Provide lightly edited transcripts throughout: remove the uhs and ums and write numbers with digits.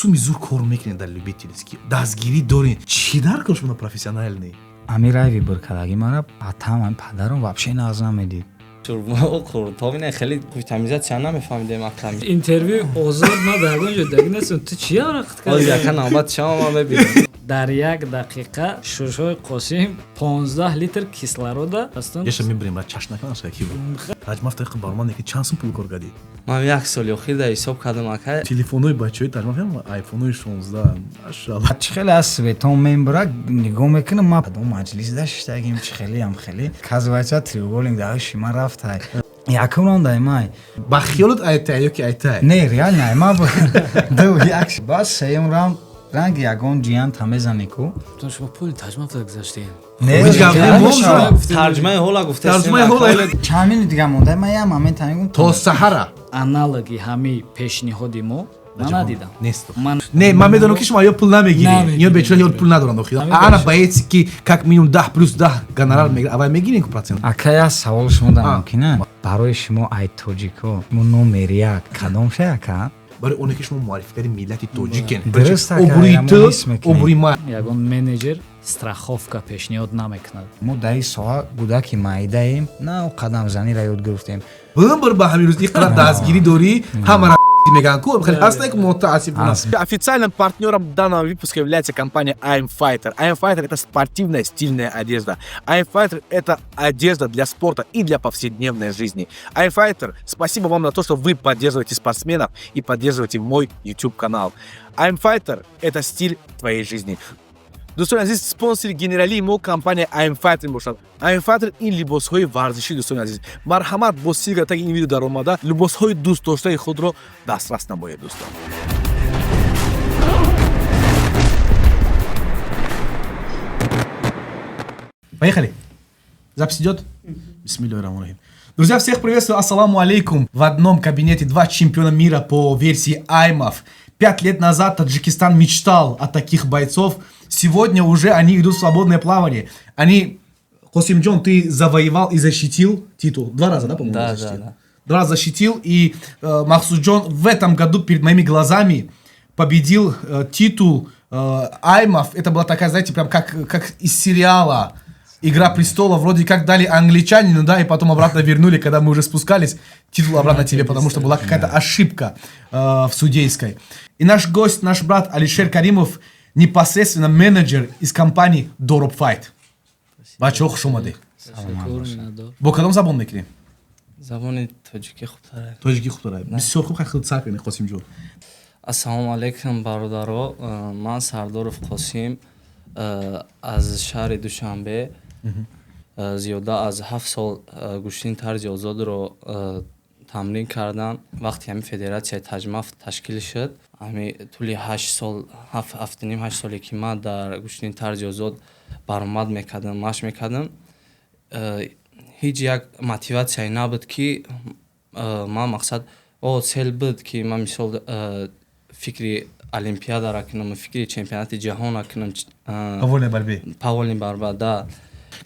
суми зур кор мекунед дар любителский дастгирӣ доред чӣ дар кор шумо профессиональне амирай вибр кардаги мара атам падарам вообще нағз намедид Табине хеле витаминизация намефаҳмидем акам. Интервью озод надар гонҷо дагинасун ту чӣ ҳаракат кардӣ? Яка навбат шама мебинем. Дар 1 дақиқа Шӯшои Қосим 15 литр кислорода ҳастанд. яша мебирем ра чаш накунаш ки таҷмаф таqiq барман ки чанд сум пул кор кардӣ Ман 1 соли охир да ҳисоб кардам ака. телефонои бачаҳои таҷмаф ҳам айфонои 16 машалла чӣ хеле аз светон мембира нигоҳ мекунам ма до маҷлис даштагим чӣ хелеам хеле казвача треугольник даи шима рафтай якунам даймай ба хиёлат айтай ё ки айтай не реально айма ду як бас сеюм рам ранги ягон ҷиян тамезанику То шумо пули таҷмаф гузаштем. Тарҷумаи ҳола гуфтем. тарҷумаи ҳола чамини дига монда ма я момент тамигум то саҳара Аналоги ҳамаи пешниҳоди мо ман надидам. нест Ман не ман медонам ки шумо ё пул намегиред Намегирем. ё бечора ё пул надоранд охир ана баец ки как минимум 10 плюс 10 гонорар мегирад авай мегирен ку процент ака я савол шумо дар мумкина барои шумо ай тоҷико мо номер як кадом ша ака барои оне ки шумо муаррифгари миллати тоҷикен Дуруст, ака, обури я ту муҳис мекунем. обури ма ягон менеҷер страховка пешниҳод намекунад. мо даи соҳа кӯдаки майдаем на қадамзаниро ёд гирифтем бимбар ба ҳамин рӯз иқра дастгирӣ дорӣ ҳамара меган ку хеле ҳастае ки мутаассифона официальным партнёром данного выпуска является компания I'm Fighter. I'm Fighter — это спортивная стильная одежда. I'm Fighter — это одежда для спорта и для повседневной жизни. I'm Fighter, спасибо вам за то, что вы поддерживаете спортсменов и поддерживаете мой YouTube-канал. I'm Fighter — это стиль твоей жизни. Дӯстони азиз, спонсори генералии мо компания I'm Fighter мебошад. I'm Fighter ин либосҳои варзишӣ, дӯстони азиз, марҳамат бо силка таги ин видео даромада либосҳои дӯстдоштаи худро дастрас намоед дӯстон. Поехали. Запись идет? Бисмиллахир-рахманир-рахим. Друзья, всех приветствую, ассаламу алейкум. В одном кабинете два чемпиона мира по версии аймов. 5 лет назад Таджикистан мечтал о таких бойцов. Сегодня уже они идут в свободное плавание. Они... Косимджон, ты завоевал и защитил титул. 2 раза, да, по-моему, Да, защитил? да. 2 раза защитил. И Махсуджон в этом году перед моими глазами победил титул аймов. Это была такая, знаете, прям как из сериала «Игра престолов». Вроде как дали англичанину, да, и потом обратно вернули, когда мы уже спускались, титул обратно тебе, потому что была какая-то ошибка в судейской. И наш гость, наш брат Алишер Каримов, непосредственно менеджер из компании Dorob Fight. Бачо хуш омадед. Бо кадом забон мекунем? Забони тоҷикӣ хубтар. Тоҷикӣ хубтар. Бисёр хуб хилт сар кунед Қосимҷон. Ассалому алейкум бародаро. Ман Сардоров Қосим аз шаҳри Душанбе зиёда аз 7 сол гӯштини тарзи озодро тамрин кардам. Вақти ҳами федератсияи таҷмаф ташкил шуд, ҳами тӯли 8 сол 7 соле ки ман дар гӯштини тарзи озод баромад мекардам, машқ мекардам, ҳеҷ як мотиватсияе набуд ки ман мақсад цел буд ки ман мисол фикри олимпиадаро кунам, фикри чемпионати ҷаҳонро кунам, паволни барба, да.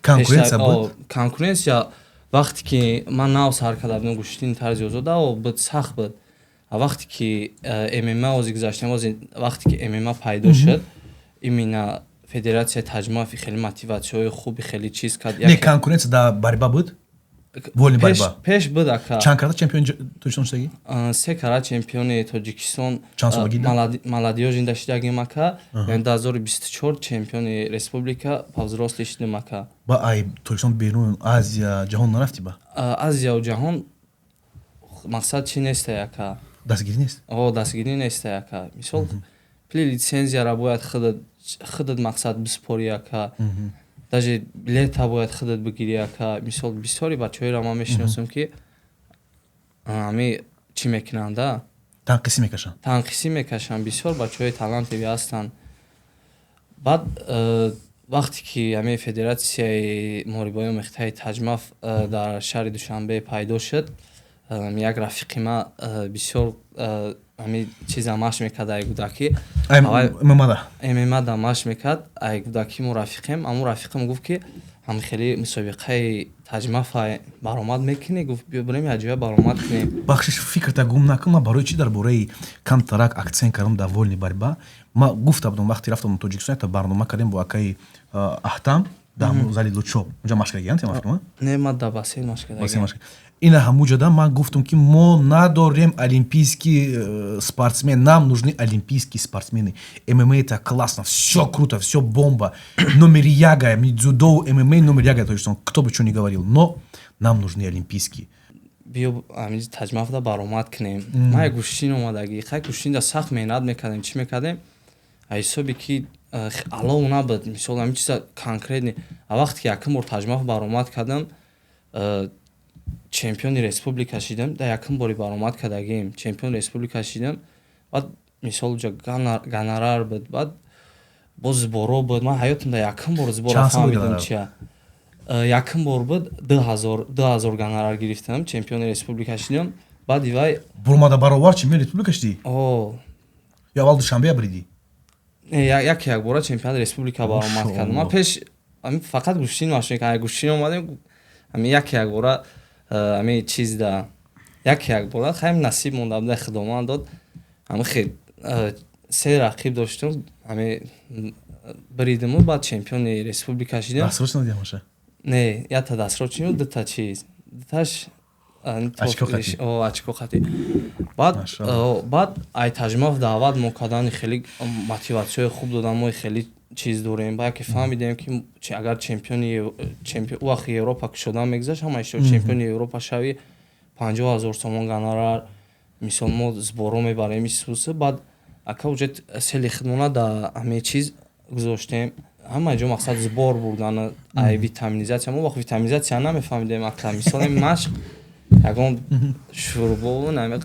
Конкуренсия буд? Конкуренсия вақте ки ман нав сар кардам гӯштини тарзи озода буд, сахт буд. Вақте ки ММА ози гузаштем, вақте ки ММА пайдо шуд, именно федератсияи таҷмафи хеле мотиватсияҳои хуби хеле чиз кард. Не, конкуренсия да борьба буд? Вольни борьба. Пеш буд ака. Чанд карата чемпиони Тоҷикистон шудагӣ? 3 кара чемпиони Тоҷикистон. Чанд сола гида? Маладиё жинда шудагим ака. 2024 чемпиони республика по взрослӣ шудем ака. Ба ай Тоҷикистон берун Азия, ҷаҳон нарафтӣ ба? Азияу ҷаҳон мақсад чи нестай ака. Дастгирӣ нест? Дастгирӣ нестай ака. Мисол пили лицензияро бояд худат мақсад биспорӣ ака. Даже билета бояд худат бигирӣ ака. Мисол бисёри бачаҳоеро ман мешиносам ки ҳами чӣ мекунанда? Танқисӣ мекашанд. Танқисӣ мекашанд. Бисёр бачаҳои талантливӣ ҳастанд. Баъд вақте ки ҳами федератсияи муҳорибаи омехтаи таҷмаф дар шаҳри Душанбе пайдо шуд, як рафиқи ман бисёр ҳами чиза машқ мекард ай гудакӣ. ММА да машқ мекард ай гудакӣ мо рафиқем. Аммо рафиқам гуфт ки ҳам хеле мусобиқаи таҷмафа баромад мекунӣ? Гуфт биё бурем ҳаҷоя баромад кунем. бахшиш фикрата гум накун. Ман барои чӣ дар бораи камтарак акцент кардам дар вольни борьба. Ман гуфта будам вақте рафтам Тоҷикистон якта барнома кардем бо акаи Аҳтам дар зали Лучоп. Онҷа машқ кардем мафҳума? Не, ман дар бассейн машқ кардагим. Ина ҳамуҷода ман гуфтам ки мо надорем олимпийский спортсмен, нам нужны олимпийские спортсмены. ММА это классно, все круто, все бомба. Номер яга, дзюдо, ММА номер яга Тоҷикистон. Кто бы что ни говорил, но нам нужны олимпийские. Биё ҳамин таҷмафда баромад кунем. Ман як гӯштин омадагӣ, хай гӯштинда сахт меҳнат мекардем, чӣ мекардем? Ҳисоби ки алов набуд, мисол ҳамин чиза конкретни. Вақте ки якум бор таҷмаф баромад кардам, чемпиони республика шидам, дар якум бори баромад кардагим, чемпиони республика шидам. Баъд мисол ҷа гонорар буд, баъд боз зборо буд. Ман ҳаётам дар якум бор збора фаҳмидам чия. Якум бор буд 2000 гонорар гирифтам, чемпиони республика шидам. Баъди вай Бурмада баровар чемпиони республика шидӣ? Ё аввал душанбе биридӣ? як бора чемпиони республика баромад кардам. Ман пеш фақат гӯштин машин кардам, гӯштин омадем, як бора ҳамин чиз да як бора хеле насиб монда буд, худоман дод. ҳамин хеле се рақиб доштум, ҳамин биридиму, баъд чемпиони республика шидам. Дастрочно дидам аша? Не, якта дастрочину, дута чиз. Дуташ очко хати. Баъд ай таҷмаф даъват мо кардани хеле мотиватсияи хуб додам, мо хеле чиз дорем. Ба яке фаҳмидем ки агар чемпиони вақти Европа кушода мегузашт, ҳама ишто чемпиони Европа шави 50,000 сомон гонорар, мисол мо зборо мебарем исуса. Баъд ака уҷа сели хидмона да ҳамин чиз гузоштем. ҳама ҷо мақсад збор бурдан, ай витаминизатсия. Мо вақт витаминизатсия намефаҳмидем. Акта мисол машқ ягон шӯрбо намед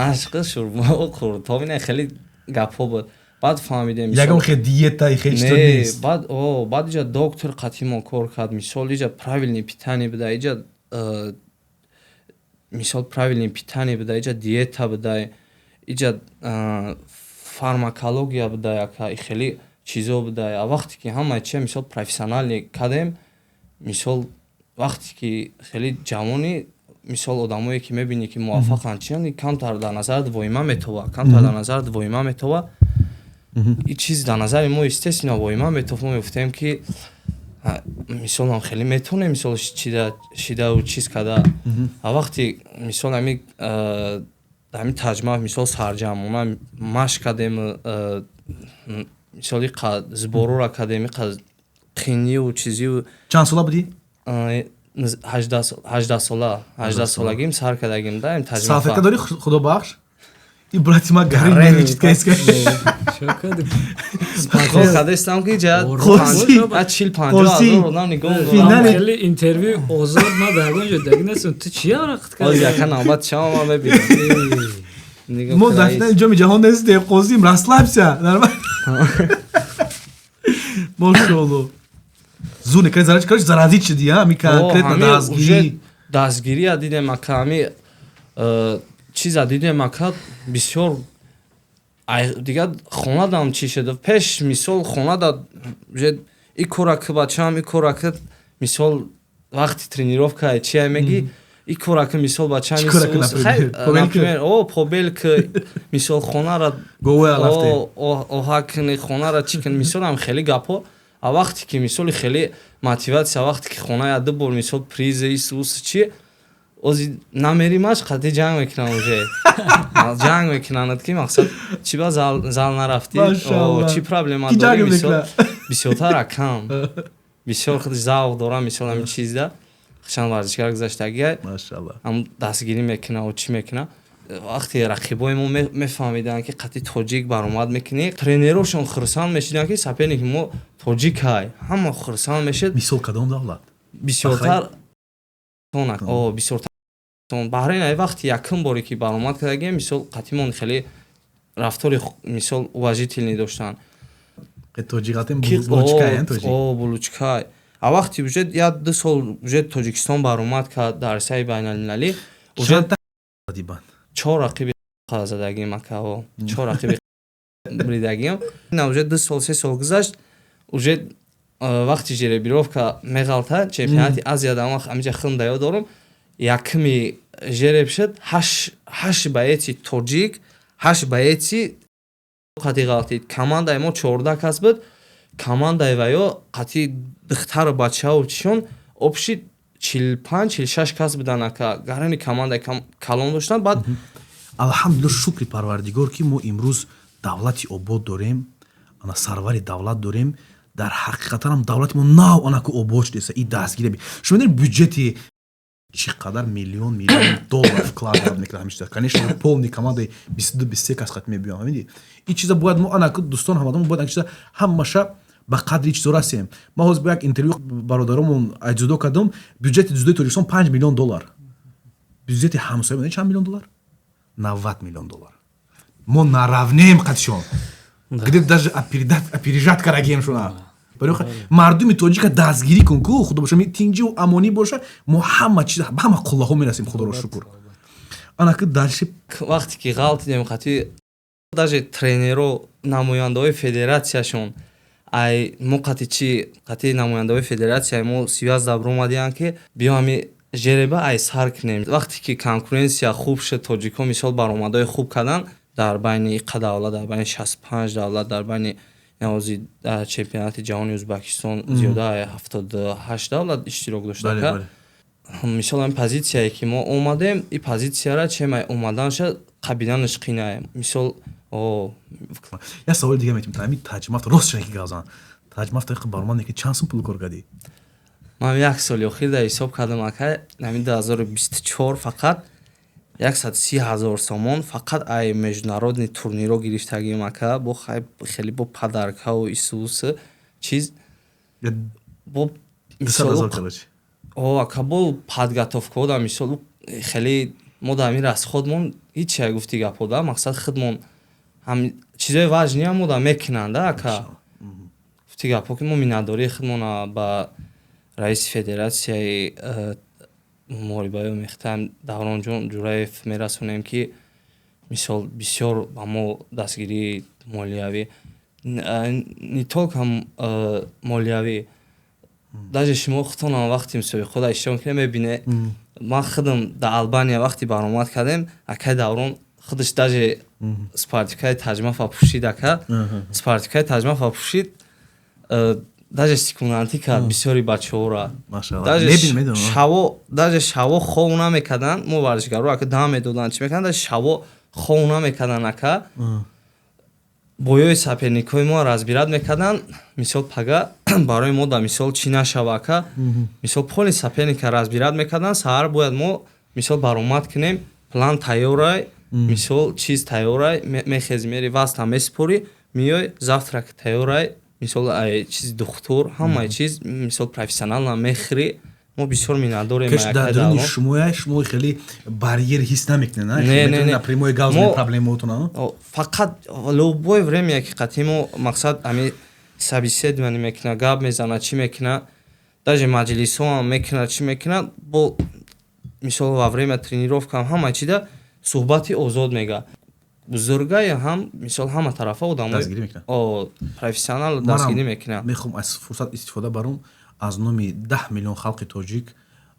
машқ шӯрбо хӯрд хеле гапҳо буд. баъд фаҳмидем ягон хе диетаи хе чиз нест. баъд иҷа доктор қатъи мо кор кард. Мисол иҷа правилни питание буда, иҷа мисол правилни питание буда, иҷа диета буда, иҷа фармакология буда, яка хеле чизо буда. А вақте ки ҳама чи мисол профессионале кардем, мисол вақте ки хеле ҷавони мисол одамое ки мебинӣ ки муваффақанд чияни камтар дар назарат воима метова. И чиз дар назари мо естественно воима метов. Мо мегуфтем ки мисол ҳам хеле метавонем мисол шида чиз карда. А вақте мисол ҳамин таҷмаф мисол сарҷамона машқ кардем, мисоли зборора кардем, қинию чизию. Чанд сола будӣ? 18 солагим сар кардагим даим таҷмафа. Салфетка дорӣ худобахш? И брати ма гарем мечит кайска. Хадестам ки ҷа 40-50 одам нигоҳ дорам. Хеле интервью озод надагон ҷо дагнасун. Ту чӣ арақт кардӣ? Яка навбат шама ман мебинам. Мо дафтари ҷоми ҷаҳон нестем, қосим расслабься. Мошоалло. Зуни кай заразит шидӣ, ами конкретно дастгирӣ. Дастгирия дидем ака, ами чиза дидем ака бисёр дига хонадам чӣ шуда. Пеш мисол хонада и корака бачаам, и корака мисол вақти тренировка чия меги, и корака мисол бачаам побелка мисол хонара оҳакни хонара чикн мисол ам хеле гапо. А вақте ки мисоли хеле мотиватсия, вақте ки хона яду бор мисол приза исус чи ози намеримаш қати ҷанг мекунам уже. Ҷанг мекунанд ки мақсад чи ба зал нарафтӣ? Чи проблема дорӣ? Мисол бисёртар акам. Бисёр завқ дорам мисол ҳамин чизда. Хишан варзишгар гузаштагӣ. Машалло. Ам дастгирӣ мекуна, чӣ мекуна? вақте рақибои мо мефаҳмиданд ки қати тоҷик баромад мекунӣ, тренерошон хурсанд мешиданд ки саперники мо тоҷик ҳай. Ҳама хурсанд мешид. Мисол кадом давлат? Бисёртар Баҳрейн ай вақти якум боре ки баромад кардагем, мисол қатимон хеле рафтори мисол уважительни доштанд. Тоҷикатин булучкай, тоҷик. Булучкай. А вақти уже 1-2 сол уже Тоҷикистон баромад кард дар сайи байналмилалӣ, уже 4 рақиби задагим акао. 4 рақиби бридагим. На уже 2 сол 3 сол гузашт, уже вақти жеребировка меғалта чемпионати Азияда вақт амиҷа хилм даёд дорум якми жереб шуд 8 боеци тоҷик 8 боеци қати ғалтид командаи мо 14 кас буд командаи ваё қати духтару бачаҳо чишон обши 45-46 кас будан ака гарани командаи калон доштан баъд алҳамдулилла шукри парвардигор ки мо имрӯз давлати обод дорем ана сарвари давлат дорем дар ҳақиқатан ҳам давлати мо нав анаку обод шудеса и дастгирӣ шумо медонед бюджети чӣ қадар миллион доллар вкладывад мекунад ҳамиша конечно полни командаи 22-23 кас хат мебиём ҳамиди ин чиза бояд мо анаку дӯстон ҳамадон бояд ин чиза ҳамаша ба қадри чизо расем ман ҳозир бо як интервю бародаромон аҷзудо кардам бюджети ҷудои тоҷикистон 5 миллион доллар бюджети ҳамсоя медонед чанд миллион доллар 90 миллион доллар мо наравнем қадшон где даже опережат карагем шуна мардуми тоҷика дастгирӣ кун ку худо боша тинҷиву амонӣ боша мо ҳама чиз ҳама қуллаҳо мерасем худоро шукр анаки дарши вақте ки ғалтидем қати даже тренеро намояндаҳои федератсияшон ай мо қати чи қати намояндаҳои федератсияи мо связда биромадиянд ки биёами жереба ай сар кунем вақте ки конкуренсия хуб шуд тоҷикҳо мисол баромадҳои хуб кардан дар байни иқа давлат дар байни 65 давлат дар байни навози чемпионати ҷаҳони Узбекистон зиёда 78 давлат иштирок дошта мисол ин позитсияе ки мо омадем и позитсияра чемай омаданша қабиданаш қинае мисол я саволи дига метим ами таҷмафт рост шаки газан таҷмафт ки барман ки чанд сум пул кор кардӣ ман як соли охир да ҳисоб кардам ака ами 2024 фақат 130,000 сомон фақат ай международни турниро гирифтагим ака бо хеле бо подаркаву исууса чиз бо мисол ака бо подготовка да мисол хеле мо да ами расходмон ҳеч як гуфти гапо да мақсад хидмон ҳам чизои важния мо да мекунанд да ака гуфти гапо ки мо миннатдории хидмона ба раиси федератсияи муҳорибаи омехтаам Давронҷон Ҷураев мерасонем ки мисол бисёр ба мо дастгирии молиявӣ не толка молиявӣ даже шумо худтонам вақти мусобиқаҳода иштирок кардем мебине ман худам дар Албания вақти баромад кардем акаи Даврон худаш даже спартикаи таҷмафа пӯшид ака спартикаи таҷмафа пӯшид даже секунданти кард бисёри бачаҳора даже шаво хов намекарданд мо варзишгаро ака дам медоданд чӣ мекарданд даже шаво хов намекарданд ака боёи саперникҳои мо разбират мекарданд мисол пага барои мо да мисол чӣ нашава ака мисол поли саперника разбират мекарданд саҳар бояд мо мисол баромад кунем план тайёрай мисол чиз тайёрай мехези мери васта месипорӣ миёй завтрак тайёрай мисол ай чизи духтур ҳамаи чиз мисол профессионална мехӯрӣ мо бисёр миннатдорем дар даруни шумо хеле барьер ҳис намекунед напрямую гавз проблемаотона фақат любое время ки қати мо мақсад ами собеседование мекунад гап мезанад чӣ мекунад даже маҷлисҳоам мекунад чӣ мекунад бо мисол во время тренировка ҳамаи чида суҳбати озод мега бузургае ҳам мисол ҳама тарафа одамо профессионал дастгирӣ мекунад мехоҳам аз фурсат истифода барам аз номи 10 миллион халқи тоҷик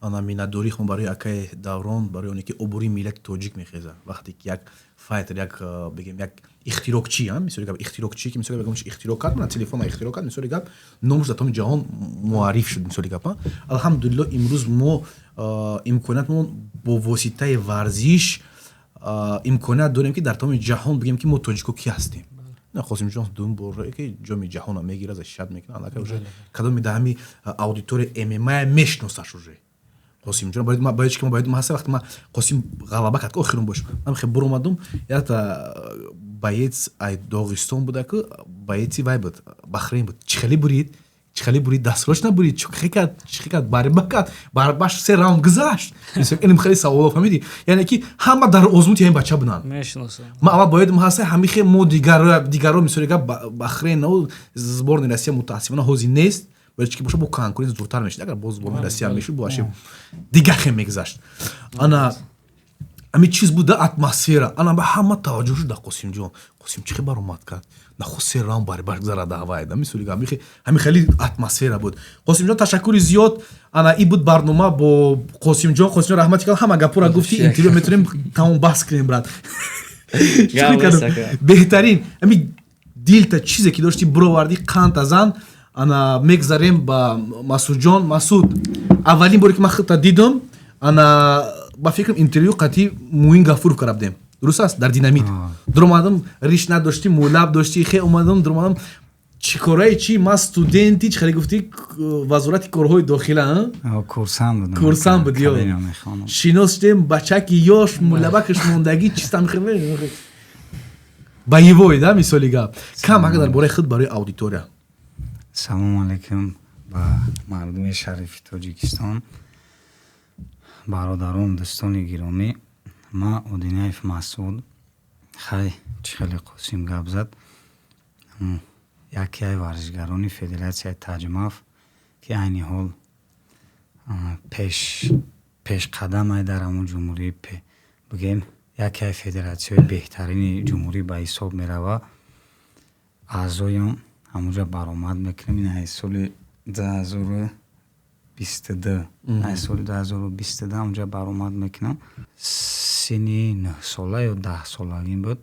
ана миннатдорихмо барои акаи Даврон барои оне ки обурии миллати тоҷик мехезад вақте ки як файтер як бигем як ихтирокчӣ мисоли гап ихтирокчӣ ки мисоли гап ихтироъ кард мана телефона ихтироъ кард мисоли гап номаш дар тамоми ҷаҳон муарриф шуд мисоли гап алҳамдулилло имрӯз мо имкониятмон бо воситаи варзиш имконият дорем ки дар тамоми ҷаҳон бигем ки мо тоҷико ки ҳастем Қосимҷон дум бора ки ҷоми ҷаҳона мегира за шад мекунад ака уже кадоми да ҳами аудитория ММА мешносаш уже Қосимҷон бояд ки мо бояд ҳаста вақте ма Қосим ғалаба кард ки охирон бош ман хе буромадам якта боец ай Доғистон буда ки боеци вай буд Бахрейн буд чӣ хеле бурид дастроч набурид чӣ кард бариба кард барибаш 3 раунд гузашт инам хеле саволо фаҳмидӣ яъне ки ҳама дар озмуди ҳамин бача буданд ма аввал бояд ҳаста ҳамихе мо дигаро мисоли гап Бахрейн сборни Россия мутаассифона ҳозир нест бояд ки боша бо конкуренс зуртар мешуд агар боз сборни Россия мешуд боаши дигахе мегузашт ана ҳамин чиз буда атмосфера ана ба ҳама таваҷҷӯҳ шуда Қосимҷон Қосим чӣ баромад кард нахуст раунд барибар гузарад давайда мисоли ҳамин хеле атмосфера буд. Қосимҷон ташаккури зиёд ана и буд барнома бо Қосимҷон раҳмати кал ҳама гапура гуфти интервю метавонем тамом баҳс кунем брат. беҳтарин ами дилта чизе ки дошти буровардӣ қанд азан ана мегзарем ба Масудҷон. Масуд аввалин боре ки ман худта дидум ана ба фикрам интервю қатъи Муин Гафуров карабдем. Дуруст аст? Дар Динамит. Дуромадам риш надошти, мулаб дошти, хе омадам дуромадам чӣ корае чӣ ман студенти чӣ хеле гуфти вазорати корҳои дохила курсант буд ё шиностем бачаки ёш мулабакаш мондагӣ чиста мехе ба ивой да мисоли гап кам ага дар бораи худ барои аудитория. Салому алайкум ба мардуми шарифи Тоҷикистон, бародарон, дӯстони гиромӣ. Ман Одинаев Масуд. Хай чӣ хеле Қосим гап зад. Яке аз варзишгарони Федератсияи Таҷмав ки айни ҳол пешқадаме дар ҳамун ҷумҳурии бигем яке аз федератсияҳои беҳтарини ҷумҳурӣ ба ҳисоб мерава. аъзоям ҳамунҷа баромад мекунем. Ин аз соли 2022 ҳамунҷа баромад мекунам. сини 9 сола ё 10 солагин буд.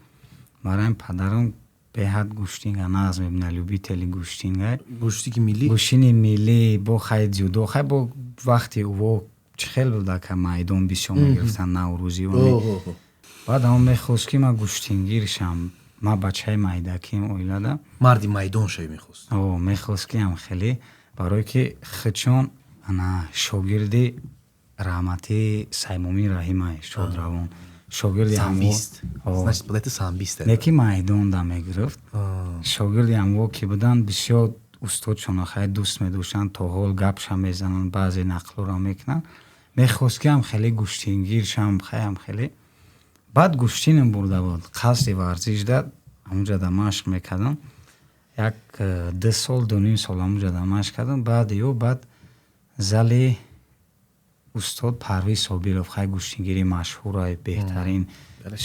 Барои падарам беҳад гӯштинга нағз мебина любители гӯштинга. Гӯштики миллӣ? Гӯштини миллӣ бо хай дзюдо хай бо вақти ӯво чӣ хел буда ка майдон бисёр мегирифтан Наврӯзӣ. Баъд ҳам мехост ки ман гӯштингир шам. Ман бачаи майдаким оилада. Марди майдон шавӣ мехост? Мехост ки ҳам хеле барое ки худчон ана шогирди раҳмати Саймомин Раҳимай шодравон шогирди не ки майдон да мегирифт. Шогирди ҳамво ки буданд бисёр устодшона хай дӯст медоштанд. То ҳол гапша мезананд, баъзе нақлура мекунанд. Мехост ки ҳам хеле гӯштингир шам хай ҳам хеле. Баъд гӯштинам бурда буд. Қасди варзиш дад ҳамунҷа да машқ мекардам. Як 2 сол 2.5 сол ҳамунҷа да машқ кардам. Баъд зали устод Парвиз Собиров хай гӯштингири машҳураи беҳтарин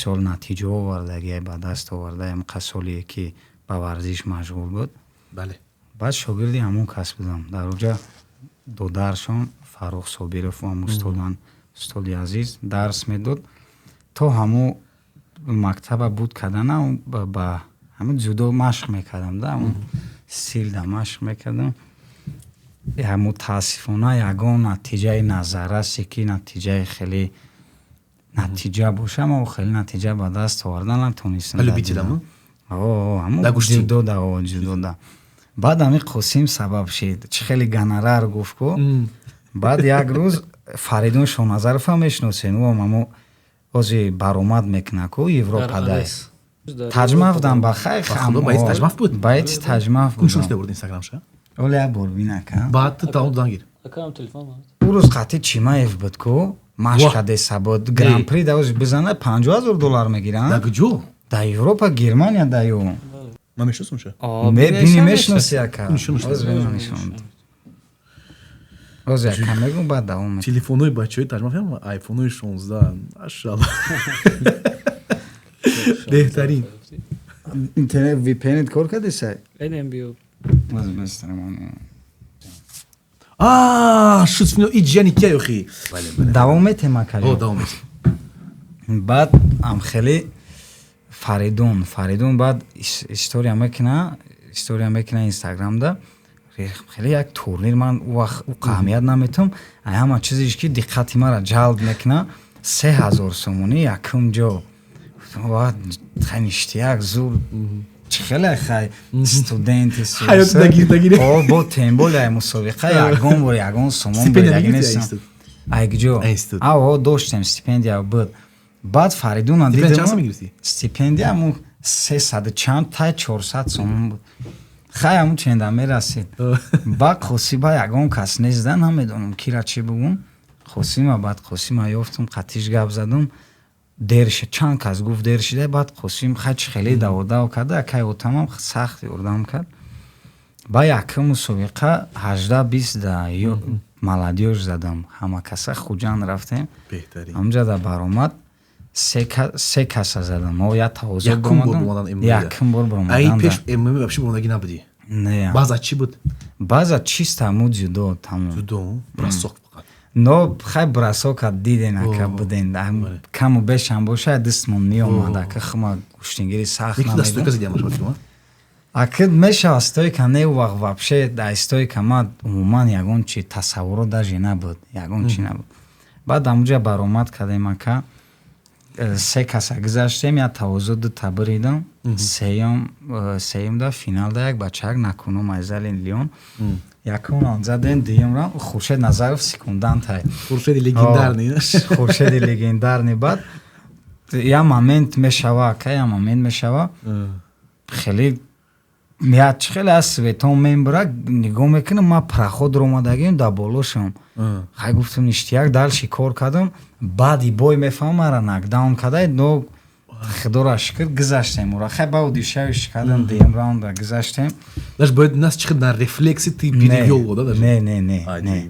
сол натиҷа овардагия ба даст оварда ҳамқа солие ки ба варзиш машғул буд. Баъд шогирди ҳамун кас будам. Дар оҷа додаршон Фаррух Собиров ва устоди азиз дарс медод. То ҳамун мактаба буд кардана ба ҳамун ҷудо машқ мекардам да ҳамун стилда машқ мекардам. Мутаассифона ягон натиҷаи назаррасе ки натиҷаи хеле натиҷа боша мо хеле натиҷа ба даст овардан натонистам. ҷудода. Баъд ҳамин Қосим сабаб шид. Чӣ хеле гонорар гуфт ко. Баъд як рӯз Фаридун Шоназаровам мешиносен. ӯ ози баромад мекуна ко Европада. Таҷмав дан ба хай баъди Таҷмав буд. Баъди Таҷмав буд. Куншонда бурд Инстаграм ша. Оли як бор бина ка. Баъд таъон дангир. ӯ рӯз қатъи Чимаев буд ко. Машқаде сабод гран-при да ози бизана $50,000 мегиранд. Даг ҷо? Да Европа, Германия да ё. Ман мешиносам ша. Бини мешиноси яка. Оз яка мегум баъд давом мекунам. Телефонои бачаҳои Таҷмав ҳам айфонои 16 машалла. Беҳтарин. Интернет VPN кор карди сай? NMBO. Шуд и ҷияни кия ёхи. Давом метем акали. Давом метем. Баъд ам хеле Фаридун баъд история мекуна Инстаграмда. Хеле як турнир ман ӯ аҳамият наметам. Ҳама чизеш ки диққати мара ҷалб мекуна. 3000 сомонӣ якум ҷо. Хай ништияк зур чӣ хеле хай студенти бо тембол я мусобиқа ягон бор ягон сомон айгҷо доштем стипендия буд. Баъд Фаридуна дидам стипендия ҳамун 300 чанд тай 400 сомон буд. Хай ҳамун ченда мерасид. Баъд Қосима ягон кас незда намедонам кира чӣ бугум. Баъд Қосима ёфтам қатиш гап задам. Дерша чанд кас гуфт дер шида. Баъд Қосим хай чӣ хеле даводав карда акай отамам сахт ёрдам кард. Ба якум мусобиқа 18-20 да молодёж задам. Ҳама каса хуҷанд рафтем. Ҳамҷа да баромад се каса задам мо я тавозуқ Якум бор бомадан ММА. якум бор бор Ай омадан пеш ММА вообще бомадаги набуди. не База чӣ буд? база чист ҳамуд ҷудо тамом Ҷудо, бросок фақат. но хай брасока диден ака буден каму бешам боша дистмон меомад ака хма гӯштингири сахт Як дастойка задиам шуд шумо. ака мешава стойка не вақт вообще дай стойка ма умуман ягон чи тасаввуро даже набуд ягон чи набуд баъд амуҷа баромад кардем ака се каса гузаштем я тавозуду табридам сеюмда финалда як бачак накуну майзалин лион якум раунд задем дуюм раунд хуршед назаров секундантай Хуршеди легендарный. хуршеди легендарный баъд я момент мешава ака я момент мешава хеле чӣ хеле аз светон мебара нигоҳ мекунам ман пароходро омадагиам дар боло шум хай гуфтам ништияк дал шикор кардам баъди бой мефаҳмам мара накдаун карда но худоро шукр гузаштем ура хай ба удишавиш кардам дуюм раунда гузаштем Даже бояд нас чихад на рефлекси ты перевёл го, да даже? не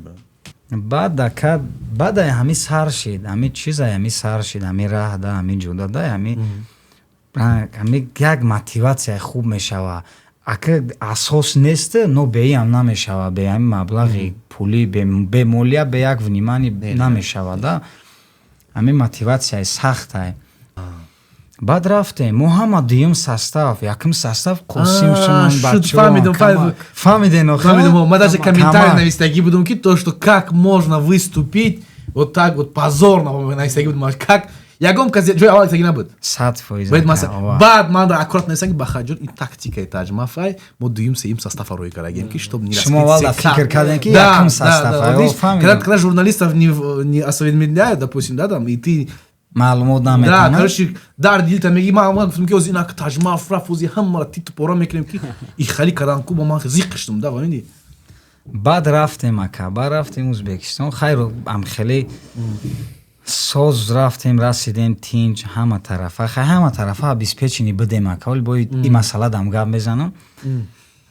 баъд ака баъда ҳами сар шид ҳами чиза ҳами сар шид ҳами раҳ да ҳами ҷуда да ҳами як мотиватсияи хуб мешава ака асос нест но беиам намешава бе ҳами маблағи пулӣ бе молия бе як внимани намешава да ҳами мотиватсияи сахтай баъд рафтем мо ҳама дуюм состав якум состав қосим фаҳмидем ма даже комментарий навистагӣ будум ки то что как можно выступить вот так вот позорно навистагӣ будум как ягон каси ҷои аввал навистагӣ набуд 100% баъд ман аккурат навистагӣ ба хаҷон ин тактикаи таҷмафай мо дуюм сеюм составро рӯй кардагем ки чтоб шумо валла фикр кардем ки якум состав когда журналистов не осведомляют допустим да там и ты маълумот да наметавонад короче дар дилта меги ман гуфтам ки ози инак таҷмаф рафт ози ҳамаро титу пора мекунем ки ихали кардан ку ба ман зиқиштум да вамиди баъд рафтем ака баъд рафтем узбекистон хайр ам хеле соз рафтем расидем тинҷ ҳама тарафа обеспечени будем ака вале бои ин масъала дам гап мезанам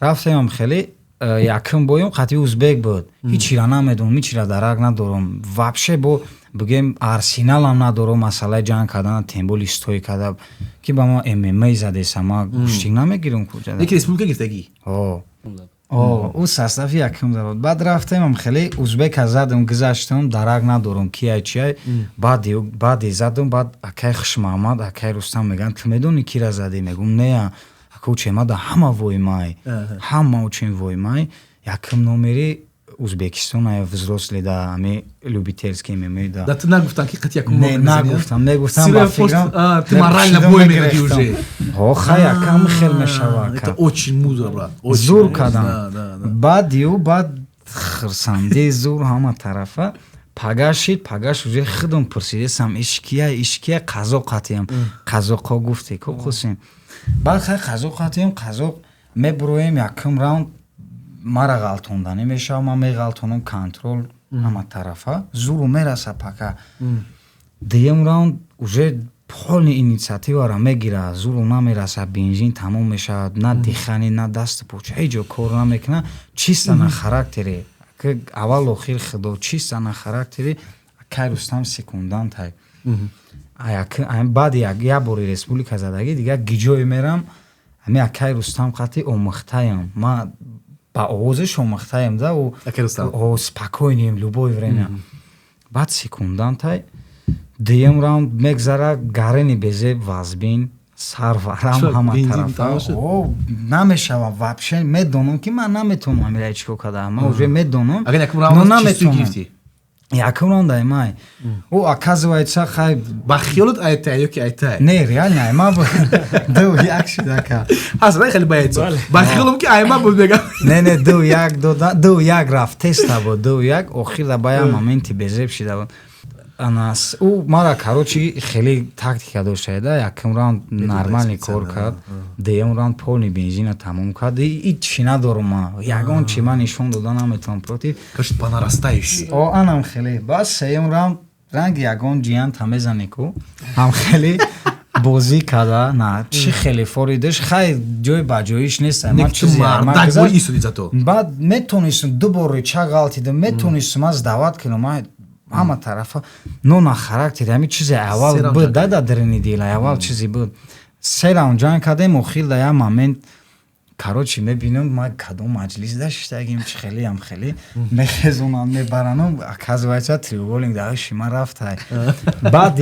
рафтем ам хеле якум боюм қатъи узбек буд ҳичира намедонам ҳичира дарак надорам вообще бо бигем арсеналам надорам масъалаи ҷанг кардан тембол истой карда ки ба ма ММА задеса ма гӯштинг намегирам куҷа яки республика гирифтагӣ ӯ состави якум завод баъд рафтем хеле узбека задам гузаштам дарак надорам кияй чияй баъде задам баъд акай хушмаҳмад акай рустам мегӯянд ту медонӣ кира задӣ мегӯм не ака учемада ҳама воймай ҳама учем воймай якум номери узбекистон взросле да ами любительски ММА да ту нагуфтам ки қат якум нагуфтам ба фикрам ты морально бой мегирифтӣ уже хай якам хел мешава это очень мудро брат зур кардам баъд хирсанди зур ҳама тарафа пагаш уже худам пурсидесам ишкия қазоқ қатиям қазоқҳо гуфте ку қусим баъд хай қазоқ қатиям қазоқ мебуроем якум раунд мара ғалтонданӣ мешава ман меғалтонам контрол ҳама тарафа зуру мераса пака дуюм раунд уже полни инициативаро мегира зуру намераса бензин тамом мешавад на дихани на дасту поча ҳеҷ ҷо кор намекунад чиста на характере аввал охир худо чиста на характере акай рустам секундантай баъд як бори республика задагӣ дигар гиҷое мерам ҳами акай рустам қатъи омӯхтаям ма ба овозиш омӯхтаем да спокойнием любое время баъд секундантай дуюм раунд мегзара гарени безе вазбин сарварам ҳама тарафа намешавам вообще медонам ки ман наметавонам ҳамира чикор карда ман уже медонам но наметавонам якум раунд аймай ӯ оказывается хай ба хиёлат айтай ёки айтай не реально айма буд ду як шуд ака ҳасана хеле баъд ба хиёлам ки айма буд мегам не ду як рафт теста буд ду як охира ба як моменти безеб шида буд анас ӯ мара короче хеле тактика доштаеда якум раунд нормални кор кард дуюм раунд полни бензина тамом кард ҳеҷ чи надорам ман ягон чи ман нишон дода наметавонам против по нарастающей анам хеле баъд сеюм раунд ранги ягон ҷиянта мезане ку ҳам хеле бозӣ карда на чи хеле форидаш хай ҷой ба ҷоиш нест баъд метонистам ду бори ча ғалтидам метонистам аз даъват кунам ҳама тарафа нона характери ҳами чизе аввал буд да дрини дила аввал чизи буд се раунд ҷанг кардем охир да як момент короче мебинам ма кадом маҷлис даштагим чи хелиам хеле мехезонам мебаранам оказывается треугольник дар шима рафтай баъд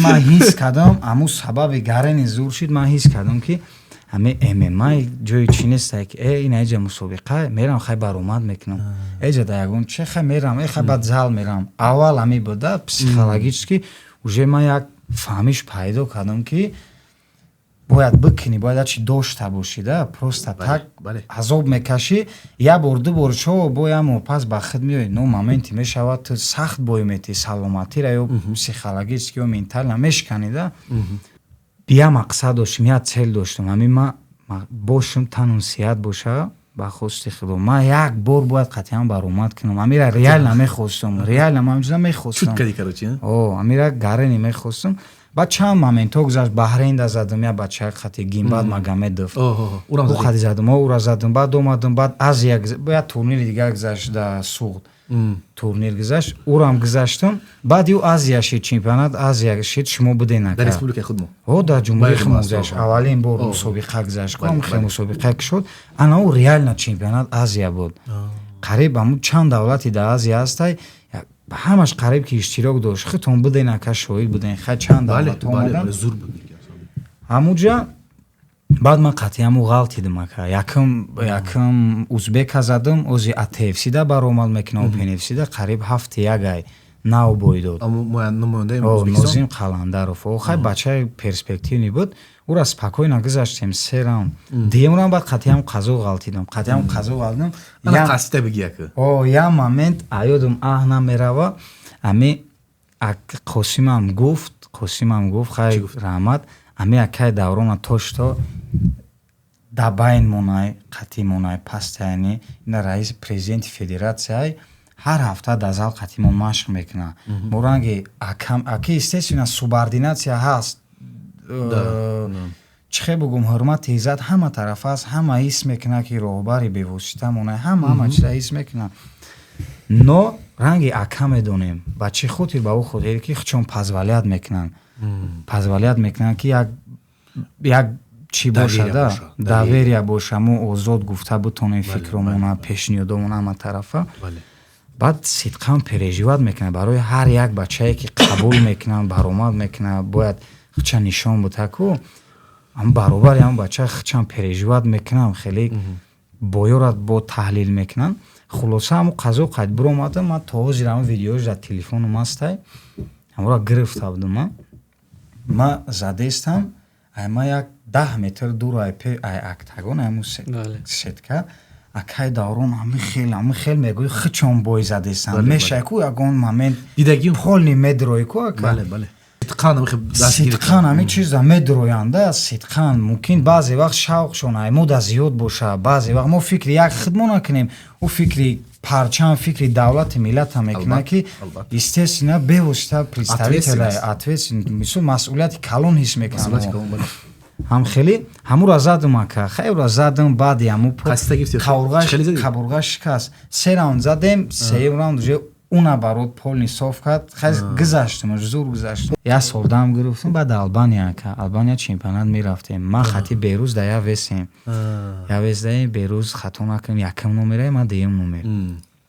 ман ҳис кардам аму сабаби гарени зур шид ман ҳис кардам ки ҳаме MMA ҷои чӣ нестай ки ин эҷа мусобиқа мерам хай баромад мекунам эҷа да ягон че хай мерам хай ба зал мерам аввал ҳами буда психологически уже ман як фаҳмиш пайдо кардам ки бояд бикунӣ бояд чи дошта бошӣ да просто так азоб мекашӣ як бор ду бор чо боямо пас ба худ меоӣ но моменти мешавад ту сахт бой метӣ саломатиро ё психологически ё ментально мешканӣ да я мақсад доштам я цел доштам ҳамин ма бошам танун сеҳат боша ба хости худо ман як бор бояд қатъиян баромад кунам ҳамира реально мехостам реально ман ҷуза мехостам ҳамира гарени мехостам баъд чанд моментҳо гузашт баҳрейнда задам як бачаи хати гимбад магомедов хати задам ура задам баъд омадам баъд азия як турнири дигар гузашт да суғд турнир гузашт урам гузаштам баъд ю азия шид чемпионат азия шид шумо будена дар республикаи худ дар ҷумҳурии худ гузашт аввалин бор мусобиқа гузашт хеле мусобиқа ки шуд ана у реально чемпионат азия буд қариб ҳамун чанд давлати дар азия ҳастай ҳамаш қариб ки иштирок дошт худтон буден ака шоҳид буден хай чанд давлат омадан ҳамуҷа баъд ман қатъиян ғалтидам ака якам узбека задам ози атфс да баромад мекунам опнфс да қариб 7-1 нав бой дод нозим қаландаров хай бачаи перспективни буд ура спокойно гузаштем 3 раунд дуюмрам баъд қатъиян қазо ғалтидам я момент аёдам аҳна мерава ами қосимам гуфт хай раҳмат ами акай даврона тошто да байн монай қатъи монай пастаяни ина раиси президенти федератсияй ҳар ҳафта дар зал қатъи мо машқ мекуна мо ранги аки естественно субординатсия ҳаст чӣ хел бугум ҳурмати иззат ҳама тараф аст ҳама ҳис мекуна ки роҳбари бевосита монай ҳама чиза ҳис мекуна но ранги ака медонем ба чӣ хотир ба ӯ хотире ки чун позволят мекунанд ки як чӣ бошада доверия боша мо озод гуфта бутонем фикромона пешниҳодомона ҳама тарафа баъд сидқан переживат мекунад барои ҳар як бачае ки қабул мекунанд баромад мекунад бояд хча нишон бута ку баробари ҳамн бача хчан переживат мекунам хеле боёрат бо таҳлил мекунанд хулоса ҳамн қазо қайд биромадам ман то ҳозир ҳамн видеош дар телефонам ҳастай ҳамора гирифта будам ман задестам ма як 10 метр дур актагон ҳамн сетка акай даврон ҳамин хел мегӯй хичон бой задестам мешай ку ягон момент полни медрои ку сидқан ҳамин чиза медроянд сидқан мумкин баъзе вақт шавқшон аймуда зиёд боша баъзе вақт мо фикри як хидмо накунем ӯ фикри парчам фикри давлати миллата мекунад ки естественно бевосита представители ответственность мисол масъулияти калон ҳис мекунад ҳам хеле ҳамура задам ака хелра задам баъди ҳаму қабурға шикаст 3 раунд задем 3 раунд уже наоборот полни соф кард гузаштам зур гузаштам як сол дам гирифтам баъд албания ака албания чемпионат мерафтем ман хати берӯз да як весем берӯз хато накунем якум номера ман дуюм номер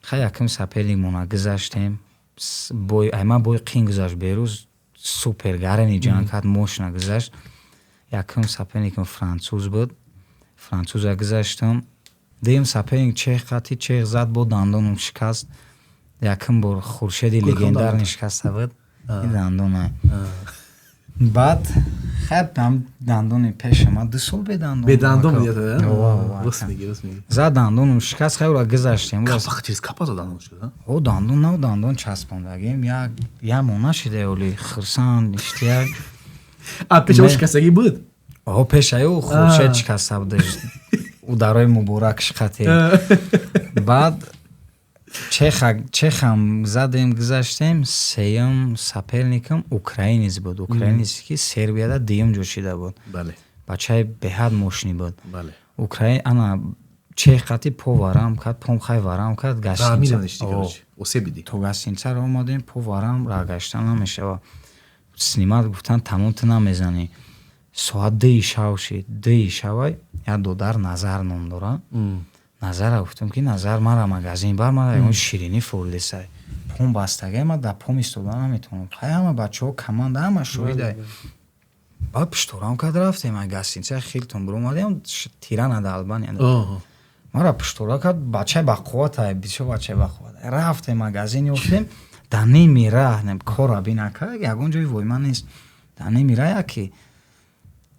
хай якум саперник мона гузаштем ман бой қин гузашт берӯз супер гарени ҷанг кард мошина гузашт якум саперникам француз буд француза гузаштам дуюм саперник чех қати чех зад бо дандонам шикаст якум бор хуршеди легендарни шикаста буд дандона баъд хабам дандони пешама 2 сол бедандон зад дандонам шикаст хелра гузаштем дандон нав дандон часпондагим як мона шида оли хирсан иштияк пешао шикастагӣ буд пешаи ӯ хуршед шикаста буд ӯ дарои муборак шикате баъд чехам задем гузаштем сеюм саперникам украинец буд украинец ки сербияда дуюм ҷо шида буд бачаи беҳад мошини буд ана чехати по варам кард, помхай варам кард, гашинца. Мидоништи, короче, осебиди. То гашинцаро омадем, по варам рагаштан намешава. Снимат гуфтан тамом ту намезанӣ. Соат 2 шав шид, 2 шавай, як додар Назар ном дора. Назара гуфтам ки Назар мара магазин бар, мара ягон ширинӣ фурдесай. Пом бастагай, ма да пом истода наметавонам. Ҳама бачаҳо команда ҳама шоҳидай. Баъд пишторам кард рафтем, ай гостиница Хилтон биромадем, Тирана да Албания. Мара пиштора кард, бачаи бақувватай, бисёр бачаи бақувватай. Рафтем магазин ёфтем, дар ними раҳ кора бинакард, ягон ҷои войма нест. Дар ними раҳ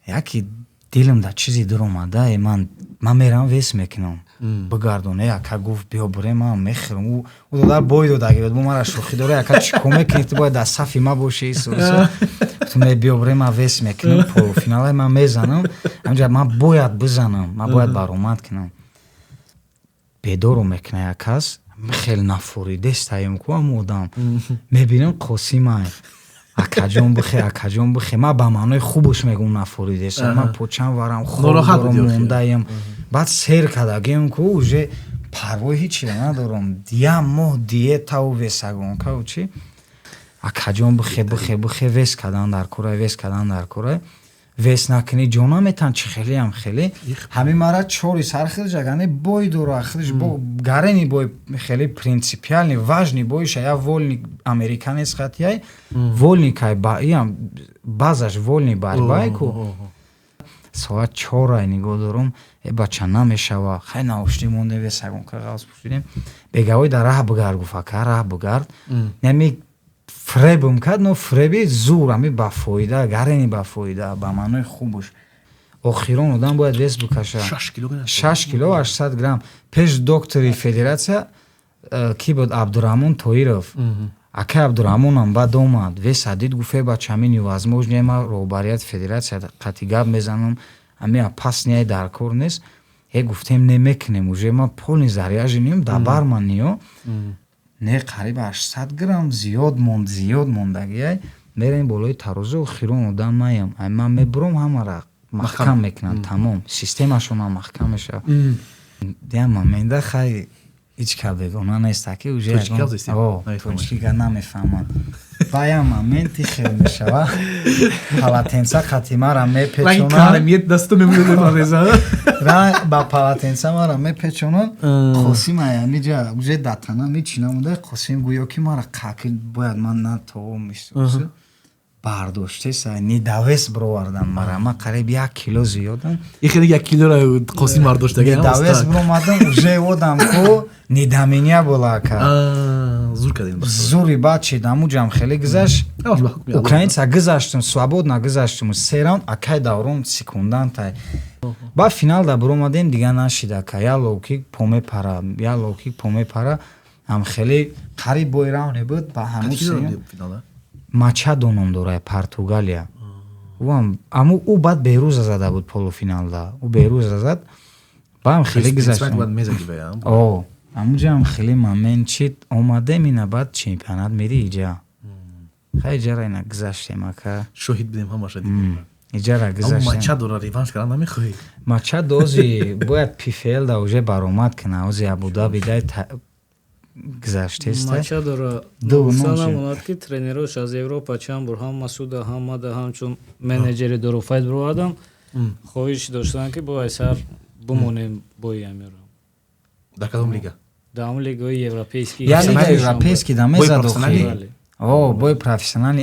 яки дилам дар чизе дуромада, ман мерам вес мекунам. Бигардоне яка гуфт биё бурем, ман мехӯрам. Ӯ додар бой додагӣ бу мара шӯхӣ дора, яка чӣ ко мекунӣ, ту бояд дар сафи ма бошӣ. Ту биё бурем, ман вес мекунам, полуфиналай ман мезанам. Ҳамҷа ман бояд бизанам, ман бояд баромад кунам. Бедору мекуна як кас, хеле нафуридестаем ку ам одам. Мебинам Қосимай. Акаҷон бихе. Ман ба маънои хубуш мегум нафуридеста. Ман почам варам, худорам мондаем. Баъд сер кардагем ку уже парвои ҳичи надорам. Як моҳ диетаву весагонкаву чи. Акаҷон бихе вес кардан дар кора. Вес накунӣ ҷо наметан чи хелеам хеле. Ҳамин мара чори сархил ҷагане бой дора, ахириш гарени бой хеле принципиални, важни бойша. Я вольни американец хатияй, вольни кай баиам, базаш вольни барбай ку. Соат 4 нигоҳ дорам, бача намешава, хай наошти монде весагон кағаз пушидем. Бегавой дар раҳ бигард гуфт, ака раҳ бигард. Нами фребм кард, но фреби зур, ами ба фоида, гарени ба фоида, ба маънои хубуш. Охирон одам бояд вес бикаша. 6 кило 800 грамм. Пеш доктори федератсия ки буд Абдурамон Тоиров. Ака Абдурамонам баъд омад, вес адид гуфт бача ами невозможно, ма роҳбарияти федератсия қати гап мезанам, ами опасния дар кор нест. Гуфтем немекунем, уже ма полни заряженем, да барманиё. Не қариб 800 грамм зиёд мондагиай. Мерем болои тароза охирон одам маям. Ай ман мебурам ҳамара маҳкам мекунам, тамом. Системашонам маҳкам мешавад. Дия моменда хай ҳеч ка бегона нест, ки уже точкика намефаҳмад. Ба як моменти хел мешава. Палатенца қати мара мепечонад. Ба палатенца мара мепечонад. Қосим аямиҷа уже датана мечинамуда. Қосим гӯё ки мара қаки бояд ман натовом мешавад. Бардоштеса нидавес бировардам мара. Ман қариб 1 кило зиёдам. Ихеле 1 килоро Қосим бардоштаги. Нидавес биромадам, уже одам ку нидаминия була ка. Зур кардем. Зури баъд чидаму ҷам хеле гузашт. Украинца гузаштум, свободна гузаштум. Серан акай даврон секундан тай. Ба финал да биромадем дига нашида ка я лоукик помепара. Ам хеле қариб бой рауне буд ба ҳамун сен. Мачадо ном дорад, Португалия. Аммо ӯ баъд берӯза зада буд полуфиналда. Ӯ берӯза зад. Баам хеле гузаштум. Амуҷам хеле момент чид омадем ина баъд чемпионат мери иҷа. Хай иҷара ина гузаштем ака. Шоҳид будем ҳамаша. Иҷара гузаштем. Мачадоро реванш кардан намехоҳӣ? Мачадо ози бояд PFL да уже баромад кина, ози Абу-Даби дай гузаштеста. Мачадоро намонад ки тренерош аз Европа чанд бор ҳам Масуда, ҳам Мада, ҳамчун менеҷери Доруфайт бировардам. Хоҳиш доштанд ки бояд сар бимонем бои амиро. Дар кадом лига? Дар ҳамун лигаи европейски. Я лига европейски да мезадохи. Бой профессионали.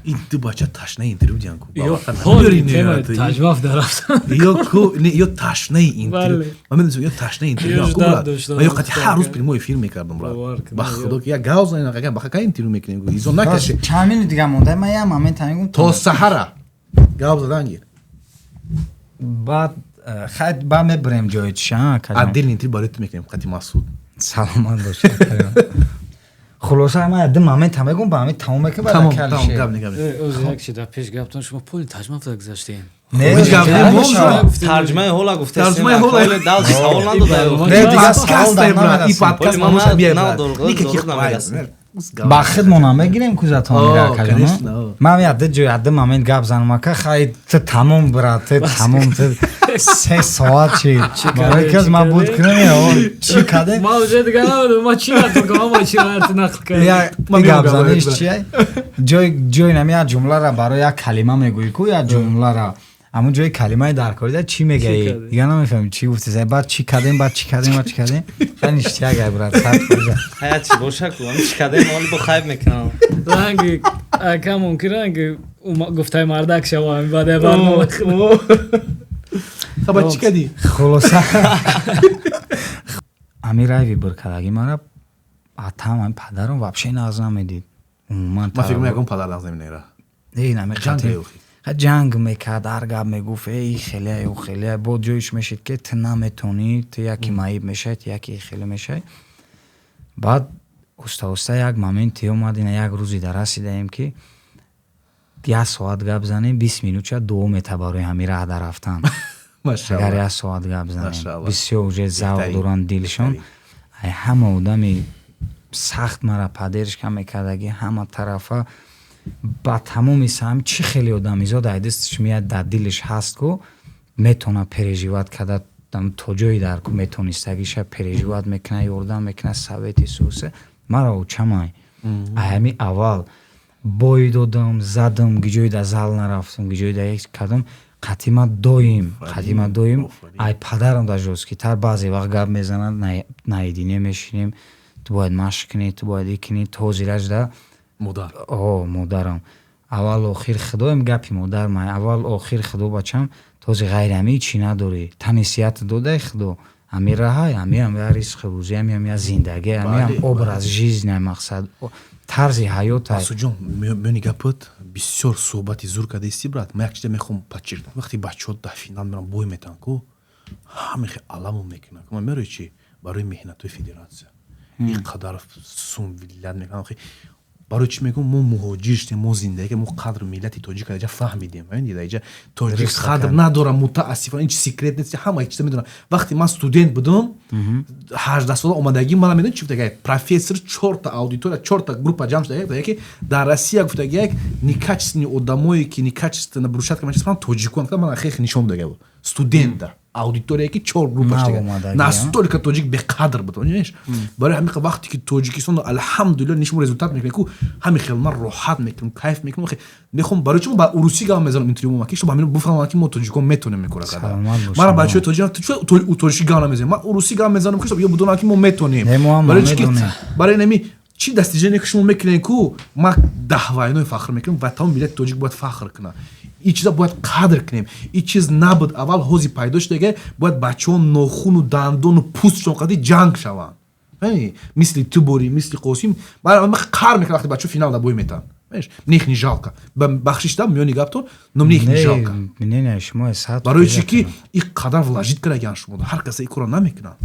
Ин ду бача ташнаи интервю диан ку. Таҷваф дарафтам. Ё ташнаи интервю. Ман медонам ё ташнаи интервю ку брат. Ман ё қати ҳар рӯз прямой эфир мекардам брат. Ба худо ки я гав занем, ба ка интервю мекунем ку. Изон накаши. Чанд минут дига монда, ман я момент ҳамин то саҳара. Гав задан гир. Баъд хай ба мебурем ҷои чиша. Аддил интервю барои ту мекунем қати Масуд. Саломат бош. хулоса ҳама ду момент ҳамагон ба ҳамин тамом мекунем. Тамом гапни. Ози як чида пеш гаптон шумо поли таҷмаф да гузаштем. тарҷумаи ҳола гуфтаем. Ҳоли далди савол надодаем. подкаст брат. И подкаст мамоша биай брат. ба хидмона мегирем кузатон мира конечно. кажон ман яд ҷои ад момент гап занам ака хай ты тамом брат ты тамом ты 3 соат чи барои кас ман буд кунам чи каде ма уже дига намедонам ма чӣ нақл кунам ма чӣ роят нақл кардам я гап заниш чиай ҷои нами як ҷумларо барои як калима мегӯӣ ку як ҷумларо амон ҷои калимаи даркорида чӣ мегаӣ дига намефаҳмӣ чӣ гуфти баъд чӣ кардем баъд чӣ кардем баъд чӣ кардем хани иштиягай брат ҳая чӣ боша ку чӣ кардем моли бо хайб мекунам ранги ака мумкин ранги гуфтаи мардак шавам баъд барнома хаба чӣ кардӣ хулоса амир айви буркадагӣ мара атам ами падарам вообще нағз намедид умуман ман фикр ягон падар нағз намедира намехатем ҷанг мекард ҳар гап мегуфт хеле ӯ хеле бо ҷоиш мешид ки ту наметонӣ ту яки маиб мешай ту яки хеле мешай баъд оста як моменте омад ина як рӯзи да расидаем ки 1 соат гап занем 20 минутша дуо мета барои ҳамин раҳ да рафтан агар 1 соат гап занем бисёр уже завқ доранд дилшон ай ҳама одами сахт мара поддержка мекардагӣ ҳама тарафа ба тамоми сам чӣ хеле одамизод ай дастиш меяд дар дилиш ҳаст ку метавона переживат карда то ҷои дар ку метавонистагиша переживат мекуна ёрдам мекуна совети сусе мара учамай ҳами аввал бой додам задам гиҷои да зал нарафтам гиҷои да як кардам қатима доим ай падарам да ҷоскитар баъзе вақт гап мезанад наиди немешинем ту бояд машқ кунӣ ту бояд икунӣ то ҳозираш да модарам аввал охир худоем гапи модар май аввал охир худо бачам този ғайрамӣ чӣ надорӣ та нисиҳат додай худо ҳамин раҳай ҳамиам я ризқи рӯзӣ ҳамиам я зиндаги ҳамиам образ жизни мақсад тарзи ҳаётай масудҷон мёни гапот бисёр суҳбати зур кардаисти брат ман як чизе мехоҳам подчеркнуть вақти бачаҳо дар финал меран бой метаванд ку ҳама хел аламу мекунанд ман мерои чӣ барои меҳнатҳои федератсия ин қадар сум виллат мекунанд барои чӣ мегӯм мо муҳоҷир шудем мо зиндаги мо қадр миллати тоҷик аҷа фаҳмидем аҷа тоҷик қадр надорам мутаассифона ин чи секрет нест ҳама як чиза медонам вақти ман студент будам 18 сола омадагӣ мана медонӣ чӣ гуфтага профессор 4 аудитория 4 группа ҷамъ шуда ки дар Россия гуфтага некачественни одамое ки некачественно брушатка ман тоҷикон ман хех нишон дага студента аудитория ки 4 группа шуда настолько тоҷик беқадр буд понимаешь барои ҳамин вақте ки тоҷикистон алҳамдулилла нишон результат мекунем ку ҳамин хел ман роҳат мекунам кайф мекунам мехом барои чӣ ба урусӣ гап мезанам интервю ки шуба ҳамин буфаҳмам ки мо тоҷикон метонем мекора када мара бачаҳои тоҷик тоҷикӣ гап намезанем ман урусӣ гап мезанам ки шуба ё будонам ки мо метонем барои нами чӣ достижение ки шумо мекунем ку ман 10 вайнои фахр мекунам ва тамоми миллати тоҷик бояд фахр кунад ин чиза бояд қадр кунем ин чиз набуд аввал ҳози пайдо шудага бояд бачаҳо нохуну дандону пӯстшон қади ҷанг шаванд мисли ту бори мисли қосим қар мекунад вақти бачаҳо финал да бой метаванд нехни жалко бахшиш да миёни гаптон но нехни жалко барои чӣ ки ин қадар влажит кардагаан шумо ҳар каса ин корро намекунад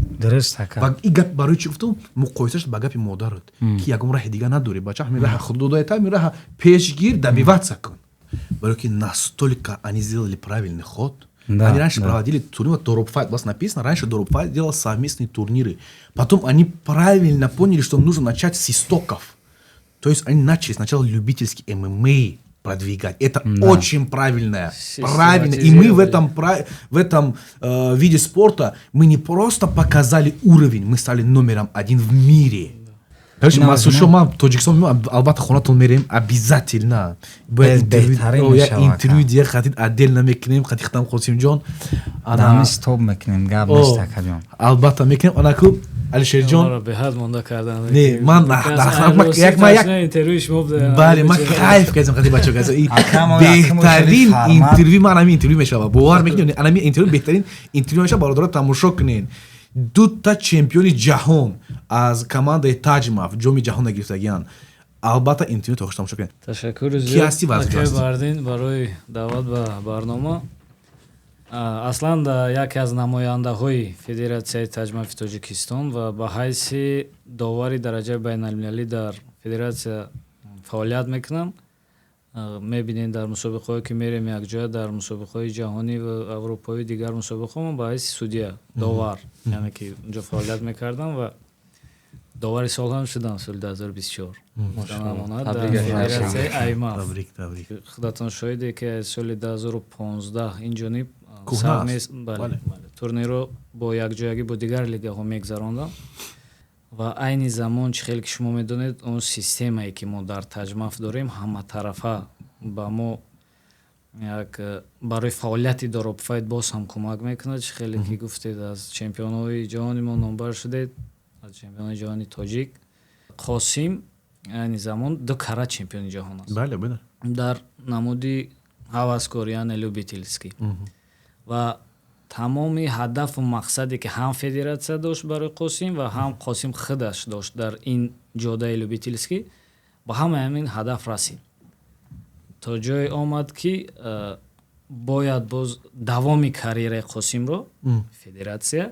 ин гап барои чӣ гуфтам муқоисаш ба гапи модарат ки ягон раҳи дига надорӣ бача ҳамин раҳа худ додаята ҳамин раҳа пешгир добиваться кун барои ки настолько они сделали правильный ход. Да, они раньше проводили турнир, вот Торопфайт, у вас написано, раньше Торопфайт делал совместные турниры. Потом они правильно поняли, что нужно начать с истоков. То есть они начали сначала любительский ММА продвигать. Это очень правильно. Правильно. И мы в этом виде спорта мы не просто показали уровень, мы стали номером 1 в мире. Тоҷикистон албатта хонатон мерем обязательно интервью дига хатид отдельно мекунем хати хатам Қосимҷон дами стоп мекунем гап нест акаҷон албатта мекунем анаку Алишерҷон беҳад монда кардан не ман як интервью шумо бале ман кайф кардам хати бачаҳо беҳтарин интервью ман ҳамин интервью мешава бовар мекунем ҳамин интервью беҳтарин интервью мешава бародаро тамошо кунен дута чемпиони ҷаҳон аз командаи таҷмав ҷоми ҷаҳон гирифтагианд албатта интервью то хушам шукен ташаккури зиёд барои даъват ба барнома аслан яке аз намояндаҳои федератсияи таҷмави тоҷикистон ва ба ҳайси довари дараҷаи байналмилалӣ дар федератсия фаъолият мекунам мебинем дар мусобиқаҳое ки мерем якҷоя дар мусобиқаҳои ҷаҳонӣ ва аврупои дигар мусобиқаҳо ба ҳайси судя довар яъне ки онҷо фаъолият мекардам ва довари сол ҳам шудам соли 2024 Машоалло. дар Табрик федератсияи аймаф. Табрик. худатон шоҳиде ки соли 2015 инҷониб Кӯҳна аст. Бале. турнирро бо якҷоягӣ бо дигар лигаҳо мегзарондам ва айни замон чӣ хеле ки шумо медонед он системае ки мо дар таҷмаф дорем ҳаматарафа ба мо як барои фаъолияти доробфайт боз ҳам кӯмак мекунад. чӣ хеле ки гуфтед аз чемпионҳои ҷаҳони мо номбар шудед, аз чемпионҳои ҷаҳони тоҷик. қосим айни замон 2 кара чемпиони ҷаҳон аст Бале, бале. дар намуди ҳаваскор яъне любителский ва тамоми ҳадафу мақсаде ки ҳам федератсия дошт барои қосим ва ҳам қосим худаш дошт дар ин ҷодаи любительский ба ҳамаи ҳамин ҳадаф расид. То ҷое омад ки бояд боз давоми карьераи қосимро федератсия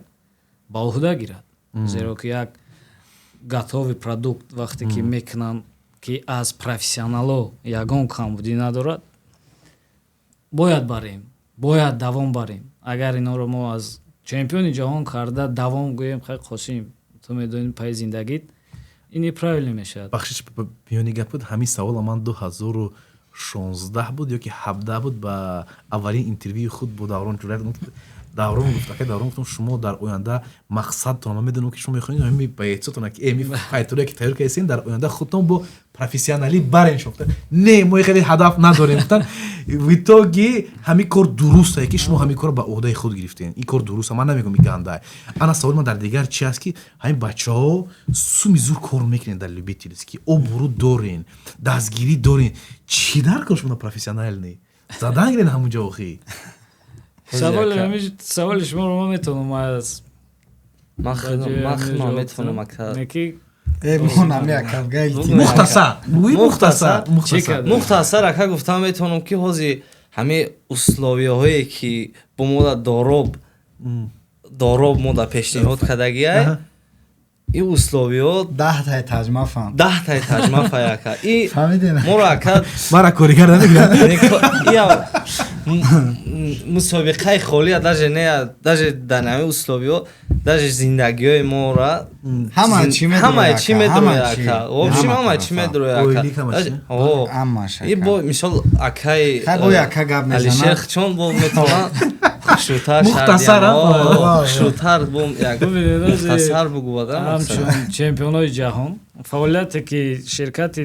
ба уҳда гирад, зеро ки як гатови продукт вақте ки мекунанд ки аз профессионало ягон камбудӣ надорад, бояд барем, бояд давом барем. Агар инҳоро мо аз чемпиони ҷаҳон карда давом гӯем хай қосим ту медонӣ паи зиндагит ин неправильно мешавад. бахшиш биёни гап буд. ҳамин савола ман 2016 буд ё ки 17 буд ба аввалин интервюи худ бо Даврон Ҷурайев гуфтам шумо дар оянда мақсадтон медонам ки шумо мехоҳед ҳами ба эътисодтон ки эми файторе ки тайёр кардем дар оянда худтон бо профессионалӣ барен шуфта не мо хеле ҳадаф надорем гуфтан витоги ҳамин кор дурустае ки шумо ҳамин корро ба уҳдаи худ гирифтен. ин кор дуруста, ман намегӯям ин гандаа. ана саволи ман дар дигар чи аст ки ҳамин бачаҳо суми зур кор мекунен дар любителский, обрӯ дорен, дастгирӣ дорен, чӣ дар кор шумо профессионалне задан гирен ҳамунҷа охӣ. саволи шуморо ма метавонам аз метавонам мухтасар ака гуфтам метавонам ки ҳозир ҳамаи условияҳое ки бо мода дороб мода пешниҳод кардагиай ин условиёт 10 таи таҷмафам 10 таи таҷмафа ака и моро ака мара коригар намегирад мусобиқаи холия даже дар навин условиёт даже зиндагиёи мора ҳамаи чӣ медрояд ака вообще ҳамаи чӣ медрояд ака и бо мисол акаи Алишер Хичон бо метавонад мухтасар бугувада ҳамчун чемпионҳои ҷаҳон фаъолияте ки ширкати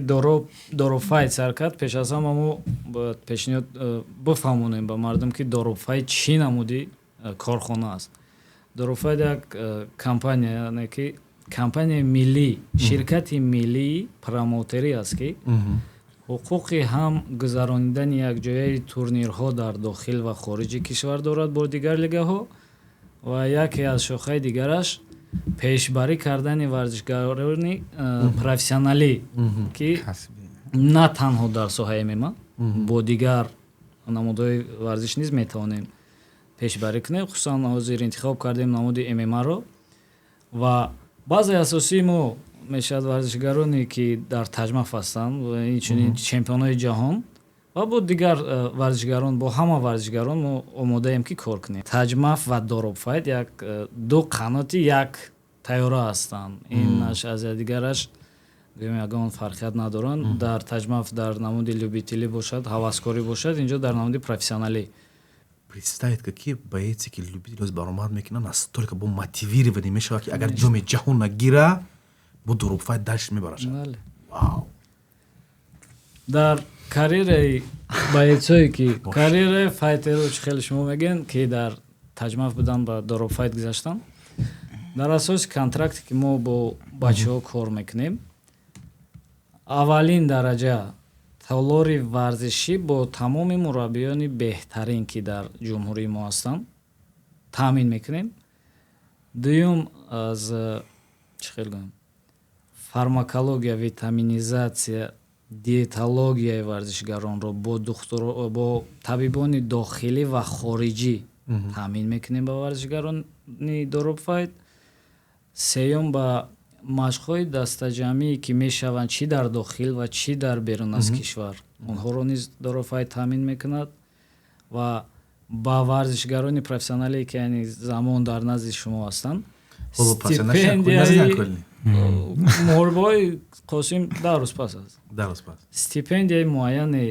доробфайт сар кард, пеш аз ҳама мо бояд пешниҳод бифаҳмонем ба мардум ки доробфайт чӣ намуди корхона аст. доробфайт як компания яъне ки компанияи миллӣ, ширкати миллии промотерӣ аст ки ҳуқуқи ҳам гузарондани якҷояи турнирҳо дар дохил ва хориҷи кишвар дорад бо дигар лигаҳо ва яке аз шохаи дигараш пешбарӣ кардани варзишгарони профессионалӣ ки на танҳо дар соҳаи ММА бо дигар намудҳои варзиш низ метавонем пешбарӣ кунем. хусусан ҳозир интихоб кардем намуди ММА-ро ва баъзеи асосии мо мешавад варзишгароне ки дар таҷмаф ҳастанд ва инчунин чемпионҳои ҷаҳон ва бо дигар варзишгарон, бо ҳама варзишгарон мо омодаем ки кор кунем. таҷмаф ва доробфайт як ду қаноти як тайёра ҳастанд. инаш аз дигараш гӯем ягон фарқият надоранд. дар таҷмаф дар намуди любителӣ бошад, ҳаваскорӣ бошад, инҷо дар намуди профессионалӣ. представед ки боеци ки любителӣ баромад мекунад настолько бо мотивирование мешавад ки агар ҷоми ҷаҳон нагира бо доробфайт дальше мебарашад. дар карьераи боецҳое ки карьераи файтеро чӣ хеле шумо мегӯед ки дар таҷмаф будан ба доробфайт гузаштанд, дар асоси контракте ки мо бо бачаҳо кор мекунем, аввалин дараҷа талори варзишӣ бо тамоми мураббиёни беҳтарин ки дар ҷумҳурии мо ҳастанд таъмин мекунем. дуюм аз чӣ хел гӯям фармакология, витаминизатсия, диетологияи варзишгаронро бо табибони дохилӣ ва хориҷӣ таъмин мекунем ба варзишгарони доробфайт. сеюм ба машқҳои дастаҷамӣ ки мешаванд чӣ дар дохил ва чӣ дар берун аз кишвар, онҳоро низ доробфайт таъмин мекунад ва ба варзишгарони профессионале ки яъни замон дар назди шумо ҳастанд моҳорибаҳои қосим 10 рӯз пас аст дароз пас стипендияи муайяне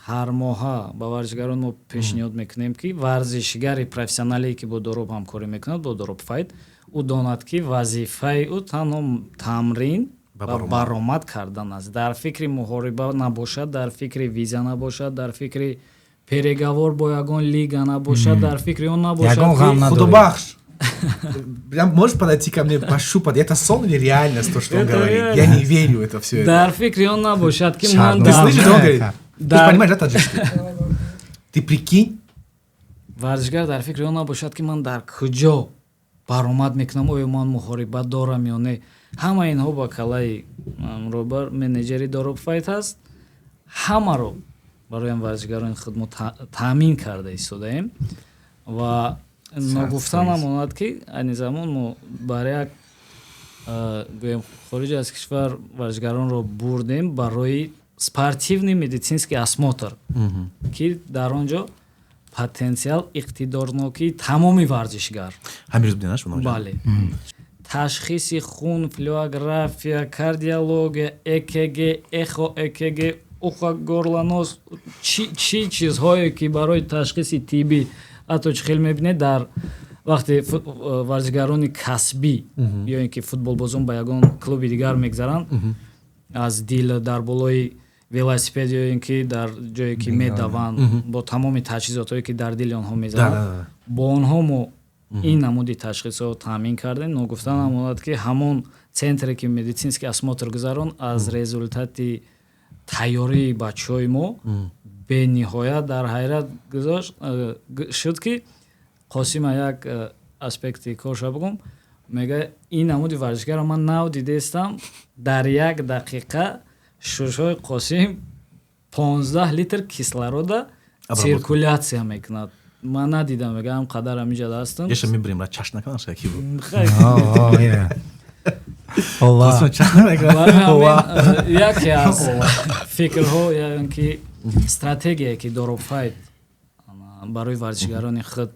ҳар моҳа ба варзишгарон мо пешниҳод мекунем ки варзишгари профессионалие ки бо дороб ҳамкорӣ мекунад бо дороб файт ӯ донад ки вазифаи ӯ танҳо тамрин ва баромад кардан аст дар фикри муҳориба набошад дар фикри виза набошад дар фикри переговор бо ягон лига набошад дар фикри он набошад худобахш Прям можешь подойти ко мне пощупать? Это сон или реальность, то, что он говорит? Я не верю в это все. Дар фикри он набошад ки ман Ты слышишь, он говорит? Ты же понимаешь, да, таджикский? Ты прикинь? варзишгар дар фикри он набошад ки ман дар куҷо баромад мекунам, оё ман муҳорибат дорам ё не. Ҳама инҳо ба калаи робар менеҷери дороб файт ҳаст. Ҳамаро барои варзишгарони хидмат таъмин карда истодаем ва ногуфта намонад ки айни замон мо бар як гӯем хориҷ аз кишвар варзишгаронро бурдем барои спортивный медицинский осмотр ки дар он ҷо потенсиал иқтидорнокии тамоми варзишгар ҳамин рӯз будинаш бале ташхиси хун флюорография кардиология экг эхо экг уха горланос чӣ чизҳое ки барои ташхиси тиббӣ ҳатто чӣ хел мебинед дар вақте варзишгарони касбӣ ё ин ки футболбозон ба ягон клуби дигар мегзаранд аз дил дар болои велосипед ё ин ки дар ҷое ки медаванд бо тамоми таҷҳизотҳое ки дар дили онҳо мезананд бо онҳо мо ин намуди ташхисҳо таъмин кардем ногуфта намонад ки ҳамон центре ки медицинский осмотр гузарон аз результати тайёрии бачаҳои мо бениҳоят дар ҳайрат шуд ки қосима як аспекти корша бигум мега ин намуди варзишгаро ман нав дидестам дар як дақиқа шушҳои қосим 15 литр кислорода циркулятсия мекунад ман надидам мега ҳам қадар ҳамиҷа ҳастам яша мебирем ра чашм накунаш ки бу яке аз фикрҳо яън ки стратегия ки дороб файт барои варзишгарони худ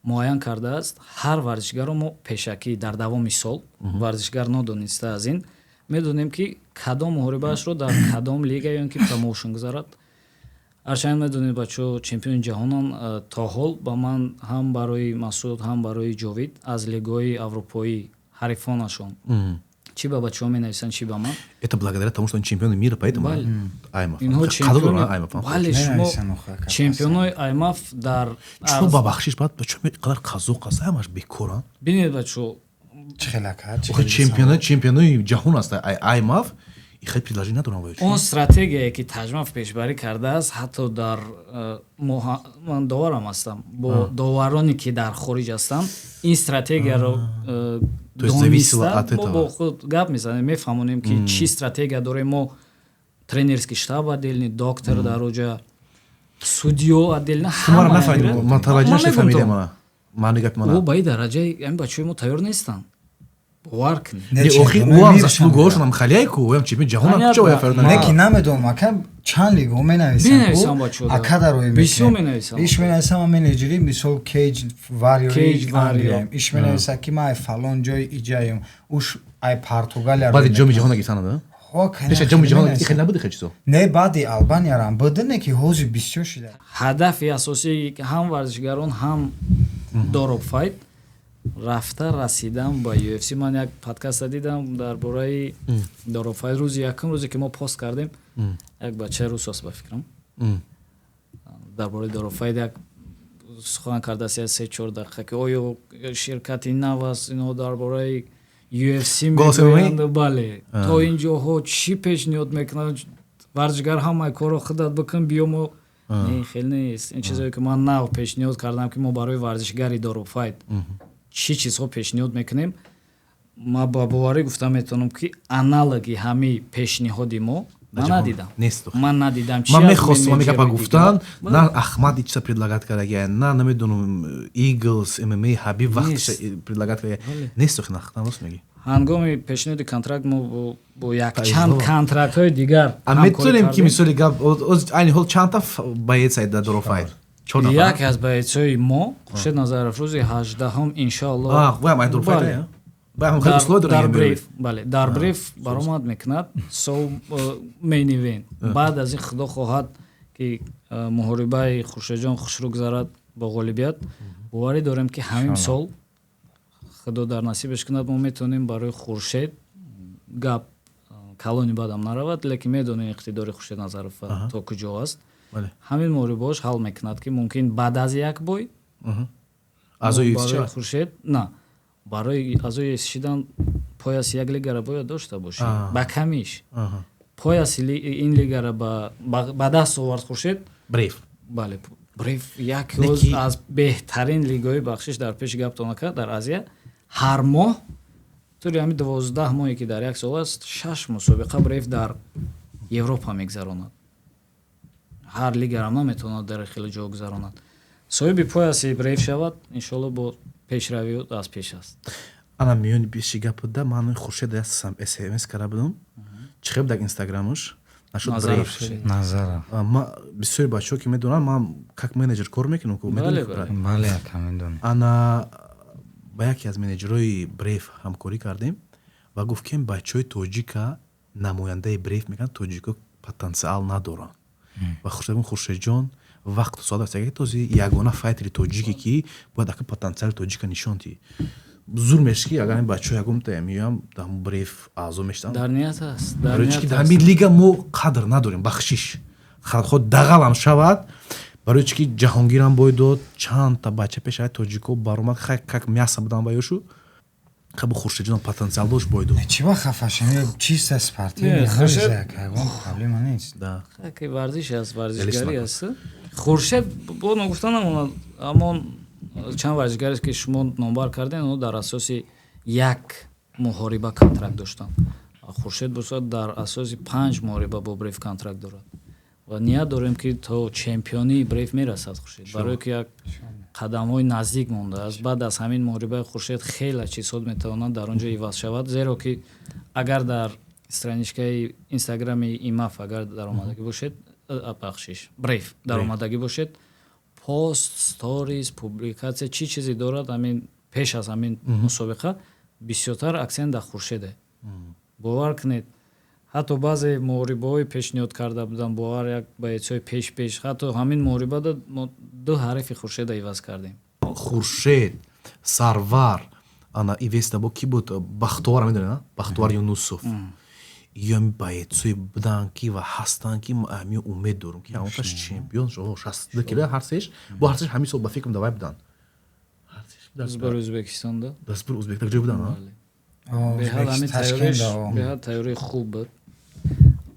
муайян кардааст ҳар варзишгаро мо пешакӣ дар давоми сол варзишгар нодониста аз ин медонем ки кадом муҳорибаашро дар кадом лига ё ин ки промоушн гузарад ҳарчанд медонед бачаҳо чемпиони ҷаҳонан то ҳол ба ман ҳам барои масуд ҳам барои ҷовид аз лигаҳои аврупоӣ ҳарифонашон чӣ ба бачаҳо менависанд чӣ ба ман это благодаря тому что они чемпионы мира поэтому аймаф инҳо чемпиони бале шумо чемпионои аймаф дар чӯ ба бахшиш баъд бачаҳо қадар қазоқ аст ҳамаш бекоранд бинед бачаҳо чемпионои ҷаҳон аст аймаф ихел предложение надорам он стратегияе ки таҷмав пешбарӣ кардааст ҳатто дар ман доварам ҳастам бо довароне ки дар хориҷ ҳастанд ин стратегияро дониста мо бо худ гап мезанем мефаҳмонем ки чӣ стратегия дорем мо тренерский штаб отдельный доктор дар оҷа судьё отдельно ҳамао ба ин дараҷаи ин бачаҳои мо тайёр нестанд бовар кунед заслугоҳошонам халайку оям чемпион ҷаҳон неки намедонам ака чанд лигаҳо менависам бачаҳо ака дарои бисёр менависам иш менависам ма менеҷери мисол кейҷ варио иш менависа ки ма ай фалон ҷои иҷаем уш ай португалия баъди ҷоми ҷаҳон гирифтанада пеша ҷоми ҷаҳон хел набуди хел чизо не баъди албаниярам буди не ки ҳозир бисёр шуда ҳадафи асосии ҳам варзишгарон ҳам дороб файт рафта расидан ба UFC ман як подкаста дидам дар бораи дороб файт рӯзи якум рӯзе ки мо пост кардем як бачаи рус аст ба фикрам дар бораи дороб файт як сухан кардааст як 3-4 дақиқа ки оё ширкати нав аст инҳо дар бораи UFC мегӯянд бале то ин ҷоҳо чӣ пешниҳод мекунанд варзишгар ҳамаи корро худат бикун биё мо не хел нест ин чизое ки ман нав пешниҳод кардам ки мо барои варзишгари дороб файт чӣ чизҳо пешниҳод мекунем ма ба боварӣ гуфта метавонам ки аналоги ҳамаи пешниҳоди мо ман надидам ман мехостам ҳамин гапа гуфтан на ахмади чиза предлагат кардаги на намедонам иглс мма ҳабиб вақтиша предлагат кардаги несту хинахтанос меги ҳангоми пешниҳоди контракт мо бо якчанд контрактҳои дигар метавонем ки мисоли гап айни ҳол чандта боец айда дороб файт яке аз боецҳои мо хуршед назаров рӯзи 18 иншоаллоҳ дар бриф, бале, дар бриф баромад мекунад сол main event. Баъд аз ин худо хоҳад ки муҳорибаи Хуршедҷон хушрӯ гузарад бо ғолибият, боварӣ дорем ки ҳамин сол худо дар насибаш кунад мо метавонем барои Хуршед гап калони бадам наравад, лекин медонем иқтидори Хуршед Назаров то куҷо аст. ҳамин муҳорибааш ҳал мекунад ки мумкин баъд аз як бой азои барои Хуршед на барои азои шидан пояси як лигара бояд дошта бошӣ ба камиш пояси ин лигара ба даст овард Хуршед бриф. бале бриф яке аз беҳтарин лигаҳои бахшиш дар пеши гаптон накард дар Азия. ҳар моҳ тури ҳамин 12 моҳе ки дар як сол аст 6 мусобиқа бриф дар Европа мегзаронад. ҳар лигарам наметавонад дар хеле ҷо гузаронад. соҳиби пояси бриф шавад иншоалло бо пешравӣ аз пеш аст. ана миёни пеши гап буда ман Хуршед SMS карда будам чихеб дар инстаграмаш нашуд бриф Назаров. бисёри бачаҳо ки медонанд ман как менеҷер кор мекунам ку бале ака медонам. ана ба яке аз менеҷерҳои бриф ҳамкорӣ кардем ва гуфт ки бачаҳои тоҷика намояндаи бриф мегӯянд тоҷико потенсиал надоранд ва Хуршедҷон вақту соат аст този ягона файтери тоҷике ки бояд ака потенсиали тоҷика нишонтӣ зур мешад ки агар ин бачаҳо ягон меоям дар бриф аъзо мешаванд. дар ният аст. дар ҳамин лига мо қадр надорем бахшиш хо дағалам шавад барои чи ки ҷаҳонгирам бой дод чандта бача пешаи тоҷико баромад как мяса будам ба ёшу хабу Хуршедҷон потенсиал дошт бой дод чиба хафашами чиста спортивный проблема нест. да ки варзиш аст варзишгарӣ аст. Хуршед бо нагуфта намонад аммо чанд варзишгарест ки шумо номбар карден оно дар асоси як муҳориба контракт доштанд. Хуршед босад дар асоси 5 муҳориба бо бриф контракт дорад ва ният дорем ки то чемпионии бриф мерасад Хуршед барое ки як қадамҳои наздик мондааст. баъд аз ҳамин муҳорибаи Хуршед хеле чизҳо метавонад дар он ҷо иваз шавад, зеро ки агар дар страничкаи инстаграми имаф агар даромадагӣ бошед бахшиш бриф даромадагӣ бошед пост сторис публикатсия чӣ чизе дорад ҳамин пеш аз ҳамин мусобиқа бисёртар аксент дар Хуршеде. бовар кунед ҳатто баъзе муҳорибаҳои пешниҳод карда буданд бовар як боецҳои пеш ҳатто ҳамин муҳорибада мо 2 ҳарфи Хуршеда иваз кардем. Хуршед Сарвар ана ивеста бо ки буд Бахтовар медонед Бахтовар Юнусов ям боецҳои буданд ки ва ҳастанд ки ами умед дорам ки ҳамонташ чемпион 60 кило ҳар сеш бо ҳар сеш ҳамин сол ба фикрам давай буданд дастбари Ӯзбекистонда дастбари Ӯзбек ҷой буданд беҳад тайёрии хуб буд.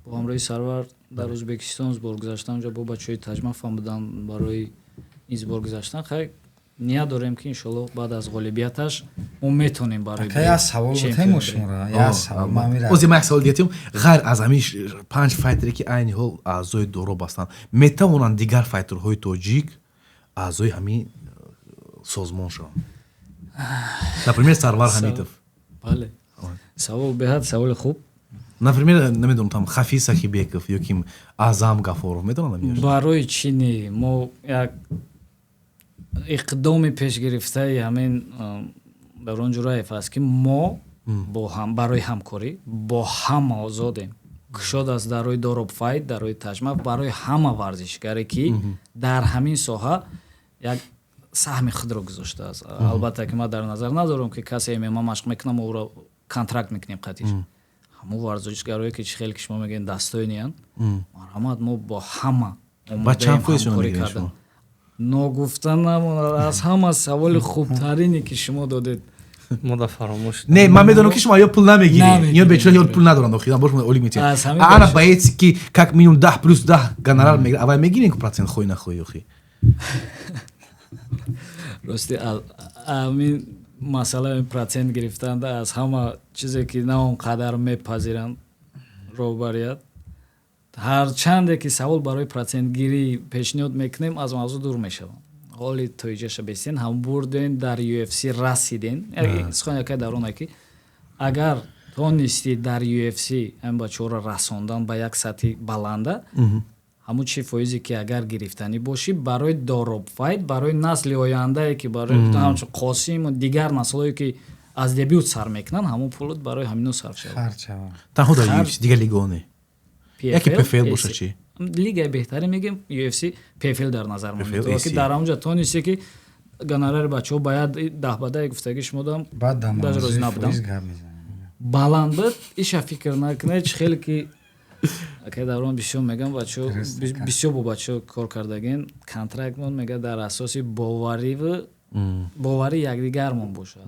бо ҳамроҳи Сарвар дар Ӯзбекистон сбор гузаштан ҷо бо бачаҳои таҷмафам буданд барои ин сбор гузаштан. хай ният дорем ки иншоалло баъд аз ғолибияташ мо метавонем барои я савол бутем шумора я савол ози ма як савол диятем ғайр аз ҳамин 5 файтере ки айни ҳол аъзои дороб ҳастанд метавонанд дигар файтерҳои тоҷик аъзои ҳамин созмон шаванд например Сарвар Ҳамитов. бале савол беҳад саволи хуб. например намедонам там Хафиз Сахибеков ё ки Аъзам Гафоров метавонанд барои чӣ не мо як иқдоми пешгирифтаи ҳамин дар он ҷо раиф аст ки мо барои ҳамкорӣ бо ҳама озодем кушод аст дар рӯи дороб файт дар рӯи таҷмаф барои ҳама варзишгаре ки дар ҳамин соҳа як саҳми худро гузоштааст. албатта ки ман дар назар надорам ки касе ММА машқ мекунам оро контракт мекунем қатиш ҳамон варзишгарое ки чӣ хеле ки шумо мегӯед дастойнианд марҳамат мо бо ҳама ҳамкорӣ кардем. ногуфта намонад аз ҳама саволи хубтарине ки шумо додед мода фаромӯш не ман медонам ки шумо ё пул намегиред ё бечора ё пул надоранд охира бош олик метиҳад ана боец ки как минимум 10 плюс 10 гонорар мегирад аввал мегирен ку процент хоҳӣ нахоҳӣ охи рости ҳамин масъалаи процент гирифтанда аз ҳама чизе ки на он қадар мепазиранд роҳбарият ҳарчанде ки савол барои процентгирӣ пешниҳод мекунем аз мавзӯъ дур мешавам. ҳоли тоиҷаша бестен ҳам бурден дар UFC расиден сухани яка дар оне ки агар тонистӣ дар UFC ҳамин бачаҳоро расондан ба як сатҳи баланда ҳамун чи фоизе ки агар гирифтанӣ бошӣ барои дороб файт барои насли ояндае ки барои ҳамчун Қосиму дигар наслҳое ки аз дебют сар мекунанд ҳамон пулот барои ҳамино сарф шавад. харчава танҳо дар UFC дигар лиго не яке PFL боша чи лигаи беҳтаре мегем UFC PFL дар назар PFL, монад ки дар онҷа тонисте ки гонорари бачаҳо баёд 10 гуфтагӣ шумо дам баъд даже рози набудам гап мезанем баланд буд иша фикр накунед чӣ хеле ки ака даврон бисёр мегам бачаҳо бисёр бо бачаҳо кор кардагин контрактмон мега дар асоси бовари якдигармон бошад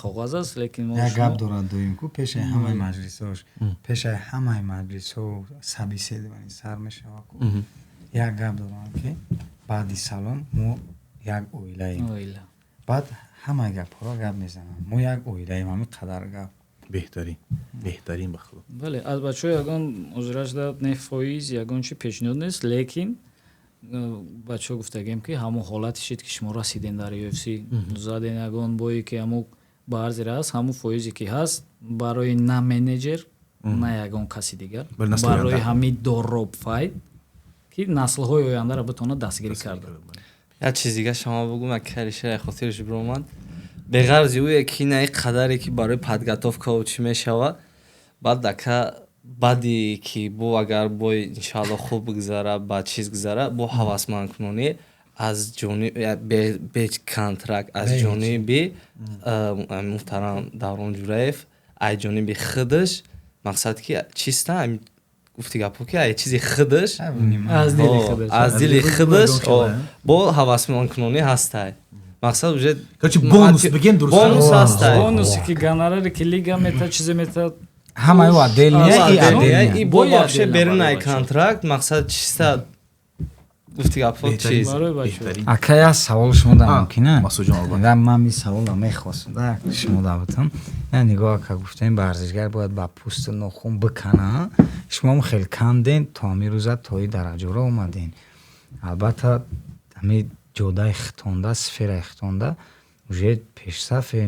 коғаз аст лекин мо як гап дорад доим ку пешаи ҳамаи маҷлисош пешаи ҳамаи маҷлисҳо сабиседовани сар мешава ку як гап дорам ки баъди салон мо як оилаем баъд ҳамаи гапҳоро гап мезанам мо як оилаем ҳамин қадар гап беҳтарин бахло бале аз бачаҳо ягон узраш дад не фоиз ягон чи пешниҳод нест лекин бачаҳо гуфтагем ки ҳамон ҳолати шид ки шумо расидем дар UFC заден ягон бое ки ҳамон баъзере ҳаст ҳамон фоизе ки ҳаст барои на менеҷер на ягон каси дигар барои ҳамин дороб файт ки наслҳои ояндаро битавонад дастгирӣ карда як чиз дига шумо бугум акалиша хотирш биромад беғарзи ӯе ки на қадаре ки барои подготовка чӣ мешавад баъд ака баъди ки бо агар бо иншаалло хуб бигзара ба чиз гузара бо ҳавасмандкунонӣ аз ҷониби бе контракт аз ҷониби муҳтарам Даврон Ҷураев аз ҷониби худаш мақсад ки чиста гуфти гапо ки ай чизи худаш аз дили худаш бо ҳавасмандкунонӣ ҳастай мақсад уже бонус бигем дуруст бонус ҳастай бонусе ки гонораре ки лига мета чизе мета ҳамаи отделия и бо вообще берунаи контракт мақсад чиста гуфти гапо чиз ака як савол шумо да мумкина ман ми савола мехостам да шумо да бутам я нигоҳ ака гуфтем варзишгар бояд ба пӯсту нохун бикана шумоам хеле кам ден то ҳамин рӯза то ин дараҷаро омаден албатта ҳамин ҷодаи хитонда сфераи хитонда уже пешсафе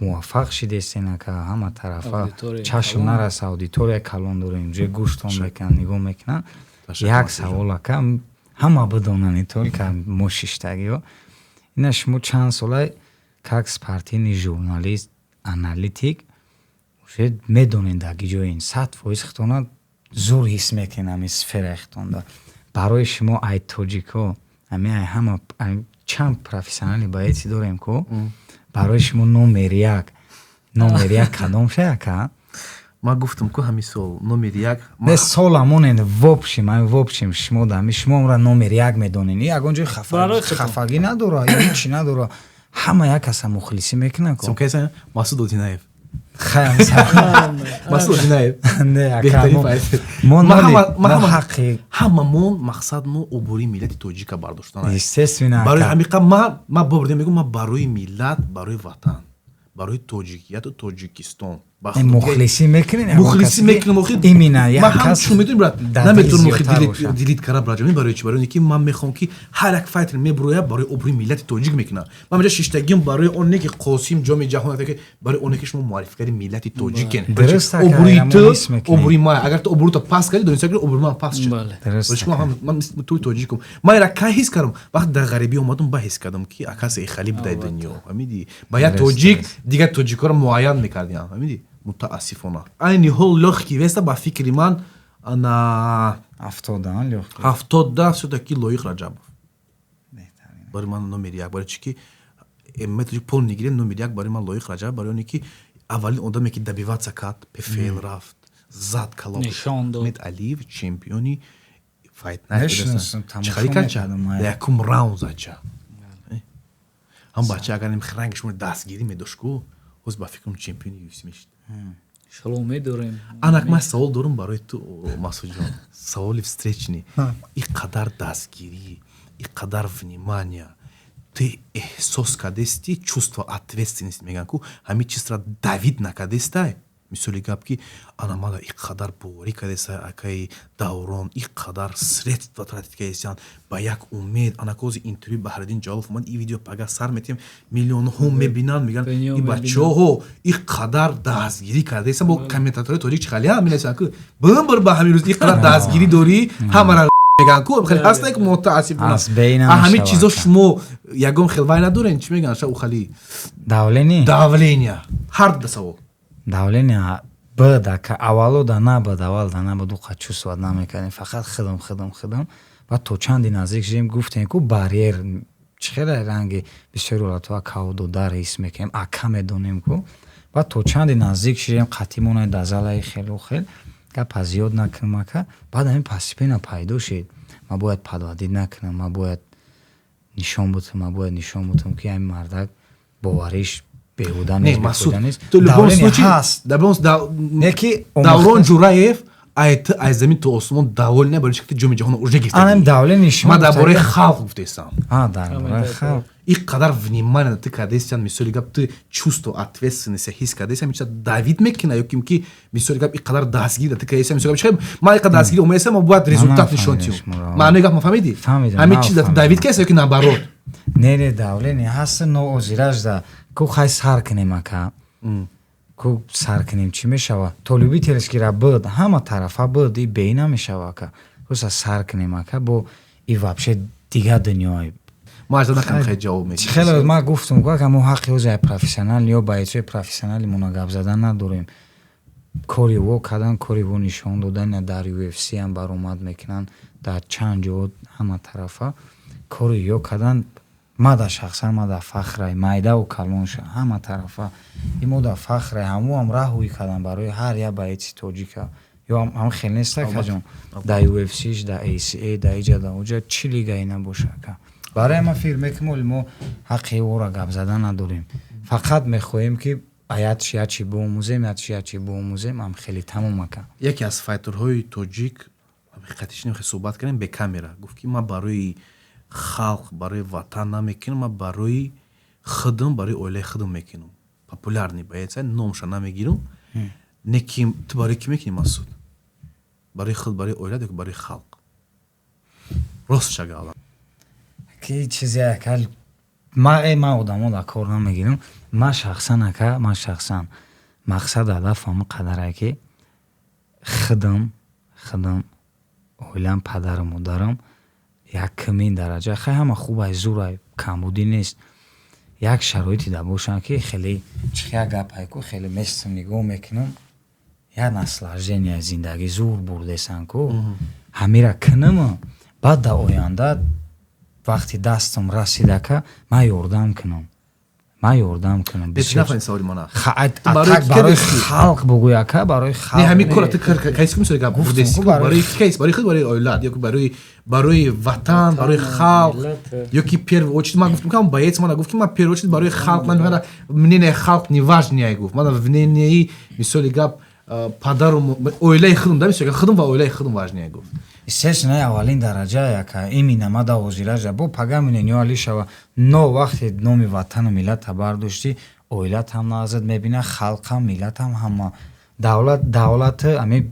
муваффақ шидестен ака ҳама тарафа чашм нараса аудитория калон дорем уже гӯштон мекунанд нигоҳ мекунанд як савол ака ҳама бидонанд не только мо шиштагиҳо ина шумо чанд солай как спортивный журналист аналитик уже медонед дар ҷоин 100% хитона зур ҳис мекунем ин сфераи хитонда барои шумо ай тоҷико ҳамин ай ҳама чанд профессионали баъети дорем ку барои шумо номер як кадом шаяка ман гуфтам ку ҳамин сол номер як не соламонен вобшим шумо дами шумоамра номер як медонен ягонҷои хафагӣ надора ҳичи надора ҳама як аса мухлисӣ мекунад ку Масуд Одинаев ҳамамон мақсадмо убури миллати тоҷика бардоштан барои ҳамиқа ман бобурдем мегӯм ман барои миллат барои ватан барои тоҷикияту тоҷикистон мухлисӣ мекунем наметавонам дилит кара браҷами барои чи барои ки ман мехоҳам ки ҳар як файтер мебурояд барои обрӯи миллати тоҷик мекунад ман инҷа шиштагим барои он не ки қосим ҷоми ҷаҳон барои оне ки шумо муаррифгари миллати тоҷикен обрӯи ту обрӯи ман агар ту обрӯта паст кардӣ донистаги обрӯи ман паст шуд ман туи тоҷикум ман ира кай ҳис кардам вақте дар ғарибӣ омадам ба ҳис кардам ки акасе хали будай дунё ҳамиди ба як тоҷик дигар тоҷикоро муайян мекардиам ҳамиди мутаассифона айни ҳол лёхи ки веста ба фикри ман ана 70 все-таки Лоиқ Раҷабов барои ман номер як барои чи ки методи пол мегирем номер як барои ман Лоиқ Раҷабов барои оне ки аввалин одаме ки добиваться кард PFL рафт зад калон Ахмед Алиев чемпиони файт чихари кача якум раунд зача ҳам бача агар ранги шумо дастгирӣ медошт ку ҳоз ба фикрам чемпиони UFC мешид шаломе дорем анак ман савол дорам барои ту Масудҷон саволи встречни ин қадар дастгирӣ ин қадар внимания ту эҳсос кардести чувство ответственности мегӯянд ку ҳамин чизро давид накардестай мисоли гап ки ана мана ин қадар боварӣ кардеста акаи Даврон ин қадар средства тратит кардестиянд ба як умед анакози интервю Баҳриддин Ҷалолов ман ин видео пага сар метем миллионҳо мебинанд мегӯянд ин бачаҳо ин қадар дастгирӣ кардеста бо комментатори тоҷик чихалия менависанд ки бимбир ба ҳамин рӯз ин қадар дастгирӣ дорӣ ҳамара мегӯянд ку хеле ҳастае ки мутаассифона ҳамин чизо шумо ягон хелвай надорен чӣ мегӯянд ша ухали давления ҳар дасаво давлени бада ка аввало да набад аввал да набаду қачусват намекардем фақат хидм ва то чанди наздик шудем гуфтем ку барьер чӣ хеле ранги бисёри олатҳо кавду дар ҳис мекунем ака медонем ку ва то чанди наздик шудем қатимона да залаи хелу хел гапа зиёд накунем ака баъд ҳамин постепенно пайдо шуд ма бояд падвадид накунам ма бояд нишон бутам ки ҳамин мардак бовариш беҳуда нест беҳуда нест давлени ҳаст неки даврон ҷураев аз замин то осмон давол не барои шакли ҷоми ҷаҳон уже гирифта анам давлени шумо ма дар бораи халқ гуфтаистам дар бораи халқ ин қадар внимание ты кардестиан мисоли гап ты чувство ответственность ҳис кардестиан мича давид мекина ёким ки мисоли гап ин қадар дастгир ты кардестиан мисоли гап ма ин қадар дастгир омадаистам ма бояд результат нишон тиём маънои гап ма фаҳмидӣ ҳамин чиз ты давид каст ёки наоборот не давлени ҳаст ноозиражда ку хай сар кунем ака ку сар кунем чӣ мешава то любителскира буд ҳама тарафа буд и бей намешава ака просто сар кунем ака бо и вообще дига дунёи ма ажда накам хай ҷавоб медиҳам хеле ма гуфтум ку ака мо ҳаққи ӯзаи профессионал ё ба итсои профессионали мона гап задан надорем кори во кардан кори во нишон додан дар UFC ам баромад мекунанд дар чанд ҷо ҳама тарафа кори ё кардан мада шахсан мада фахрай майдаву калонша ҳама тарафа имода фахрай ҳамоам раҳуи кардан барои ҳар я байти тоҷика ё ҳам хел неста каҷон да UFC да ACA да иҷа да оҷа чӣ лигаи набоша ка барои ма фикр мекунем мо ҳаққи ора гап задан надорем фақат мехоҳем ки ячи боомӯзем ҳам хеле тамом ака яке аз файтерҳои тоҷик ҳақиқатиш намехоҳ суҳбат кардем бе камера гуфт ки ма барои халқ барои ватан намекунам ма барои хидм барои оилаи хидм мекунам популярни баеца номша намегирам неки ту барои кӣ мекунӣ масуд барои худ барои оилат ёки барои халқ рост шагала ки чизе ака ма одамо да кор намегирам ма шахсан мақсад ҳадафам қадаре ки хидм оилам падару модарам якмин дараҷа хай ҳама хубай зурай камбудӣ нест як шароити да бошанд ки хеле чихя гапай ку хеле местам нигоҳ мекунам як наслаждение зиндагӣ зур бурдесанд ку ҳамира кунам баъд да оянда вақти дастам расидака ман ёрдам кунам нафаҳмид саволи мана барои халқ бугӯй ака барои халқ ҳамин кора ту кайси мисоли гап бурдеси барои кайс барои худ барои оилат ёки барои ватан барои халқ ёки первую очередь ман гуфтам ки боец мана гуфт ки ман первую очередь барои халқ ман мнение халқ не важнее гуфт ман мнение мисоли гап падару оилаи худм да мисоли худм ва оилаи худм важнее гуфт естественно аввалин дараҷа яка имина мада озиража бо пагамине нёали шава но вақте номи ватану миллата бардошти оилат ҳам назад мебина халқам миллатам ҳама давлат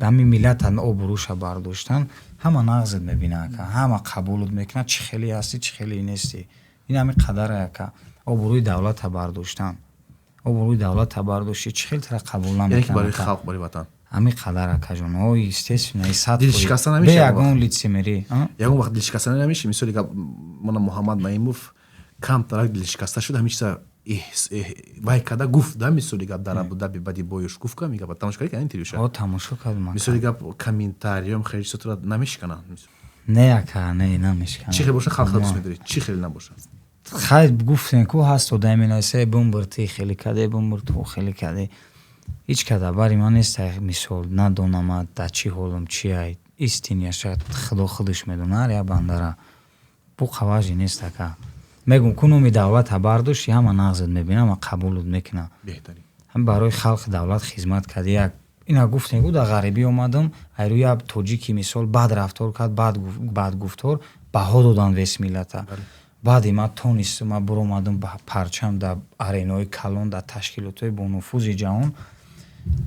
ҳами миллата обуруша бардоштан ҳама нағзат мебина ака ҳама қабулут мекунад чӣ хеле ҳасти чӣ хеле нести ин ҳами қадара яка обуруи давлата бардоштан чӣ хел тара қабул намекунад барои халқ барои ватан ҳамин қадар акаҷон естественно дилшикаста намешавад ягон лицемерӣ ягон вақт дилшикаста намешавад мисоли гап мана муҳаммад наимов камтарак дилшикаста шуд ҳамин чиза вай када гуфт да мисоли гап дар абудаби баъди боюш гуфт ка мегапа тамошо кардӣ интервюша тамошо кардам мисоли гап комментариём хеле чизотро намешикананд не ака не намешикананд чӣ хеле боша халқро дӯст медорӣ чӣ хеле набоша хай гуфтем ку ҳаст одаменасе бумбурти хеле каде бумбурту хеле каде ҳеҷ када бари ман неста мисол надонамад да чӣ ҳолам чӣ ай истиния шояд худо худаш медона ҳар як бандара бу қаважи нест ака мегум ку номи давлата бардошти ҳама нағзат мебина ҳама қабулут мекуна ҳам барои халқи давлат хизмат карди як ина гуфтем ку дар ғарибӣ омадам айрӯ як тоҷики мисол бад рафтор кард бад гуфтор баҳо додан вес миллата баъди ма тонистам ма буромадам ба парчам дар аренаҳои калон дар ташкилотҳои бонуфузи ҷаҳон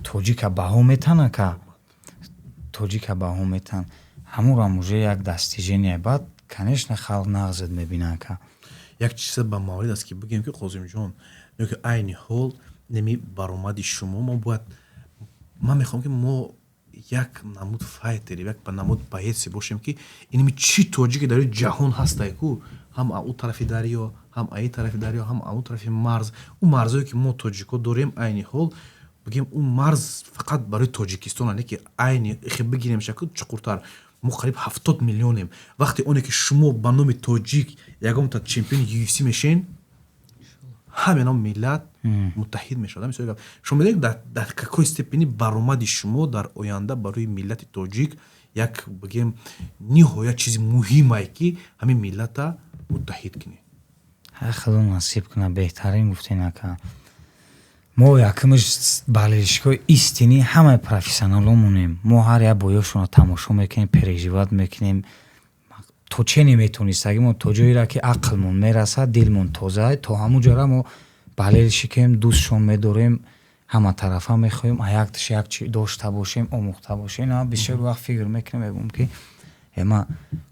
тоҷика баҳо метан ака тоҷика баҳо метан ҳамурам уже як достижение баъд конечно халқ нағзат мебина ака як чиза ба маврид аст ки бигем ки қозимҷон ки айни ҳол неми баромади шумо мо бояд ман мехоҳам ки мо як намуд файтери як намуд боеси бошем ки инми чӣ тоҷике дар ҷаҳон ҳастай ку ҳам у тарафи дарё ҳам аи тарафи дарё, ҳам аун тарафи марз. Ун марзое ки мо тоҷико дорем айни ҳол бигем ун марз фақат барои Тоҷикистон не ки айни хе бигирем шакл чуқуртар. Мо қариб 70 миллионем. Вақте оне ки шумо ба номи тоҷик ягонта чемпиони UFC мешен, ҳамена миллат муттаҳид мешавад. Мисоли гап шумо медонед дар какой степени баромади шумо дар оянда барои миллати тоҷик як бигем ниҳоят чизи муҳимае ки ҳамин миллата муттаҳид кунӣ. хело насиб куна беҳтарин гуфтин ака. мо якимиш балишгоҳи истини ҳамаи профессионаломонем. мо ҳар як боёшонро тамошо мекунем, переживат мекунем. то че неметонистагӣ мо то ҷоере ки ақлмон мерасад, дилмон тоза, то ҳамун ҷора мо балиши кем дӯстшон медорем, ҳама тарафа мехоҳем якташ як чи дошта бошем, омӯхта бошем. ина бисёр вақт фикр мекунем мегӯм ки ма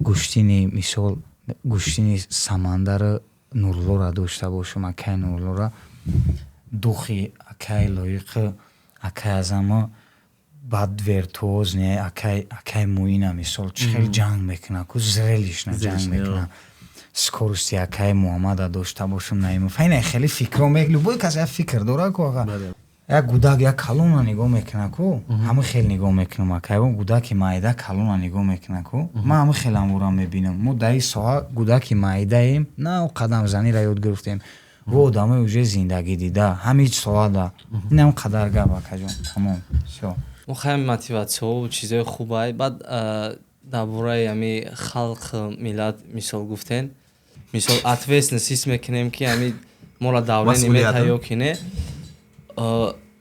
гӯштини мисол гӯштини самандаро нурлора дошта бошам, акай нурлора духи акай лоиқи акай азама бад вертуоз не акай муина мисол чӣ хел ҷанг мекуна ку зрелишна ҷанг мекуна скорости акай муҳаммада дошта бошам наимов айна хеле фикро любой кас як фикр дора ку ака як гудак як калона нигоҳ мекуна ку ҳама хел нигоҳ мекунам ака ягон гудаки маида калона нигоҳ мекуна ку ман ҳама хел амвора мебинам. мо дар ин соҳа гудаки маидаем на қадамзанира ёд гирифтем во одамои уже зиндагӣ дида ҳамин соҳада инам қадар гап акаҷон тамом всё. خیلی موتیواسیون و چیزای خوبه. بعد درباره همی خلق ملت مثال گفتن، مثال اتویس نسیس میکنیم که همی ما را دولت نمیتایو کنه.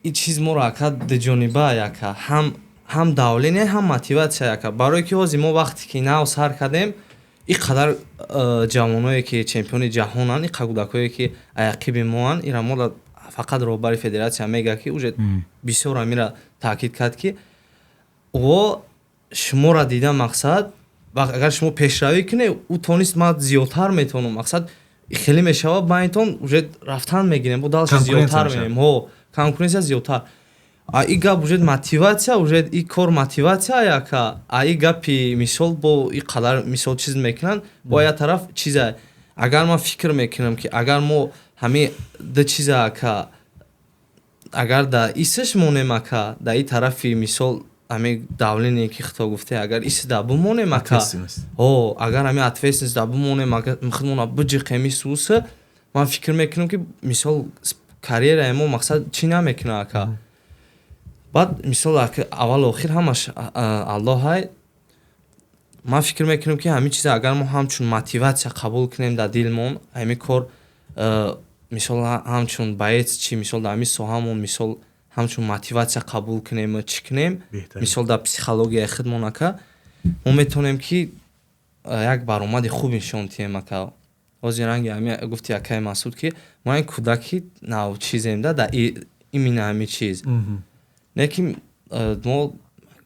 این چیز ما را اکاد دجانبه یکا هم دولت نه هم موتیواسیون یکا. برای که از ما وقتی که ناو سر کردیم، این قدر جوانایی که چمپیون جهانن، این قدرتایی که عقیب ما ان، این ما را فقط روباری فدراسیون میگه که اوج بسیار میره تاکید کرد که و شما را دیدن مقصد و اگر شما پیشروی کنه او تونست ما زیادتر میتونم مقصد خیلی میشود با اینتون اوج رفتن میگیریم با دالش زیادتر میریم ها کنکورنسیا زیادتر ای گپ اوج موتیواسیا اوج ای کار موتیواسیا یا که ای گپی مثال با ای قدر مثال چیز میکنن با یا طرف چیزه اگر ما فکر میکنم که اگر ما همه ده چیزا که اگر دا ایسش مونیم که دا ای طرفی مثال همه دولینی که خطا گفته اگر ایس دا بمونیم که اگر همه اتفیس نیست دا بمونیم که مخدمون بجی قیمی سوسه من فکر میکنم که مثال کریر ایمو مقصد چی نمیکنه که بعد مثال اول و آخر همش الله های من فکر میکنم که همه چیز اگر ما همچون موتیواسیا قبول کنیم در دلمون همه کار مثال همچون باید چی مثال در همین سوهامون مثال همچون موتیواسیا قبول کنیم و چی کنیم مثال در پسیخولوژی خودمون که ما میتونیم که یک برآمد خوب نشون بدیم که از رنگی همین گفتی اکای مسعود که ما این کودکی نو چیزیم در این همین چیز نه که ما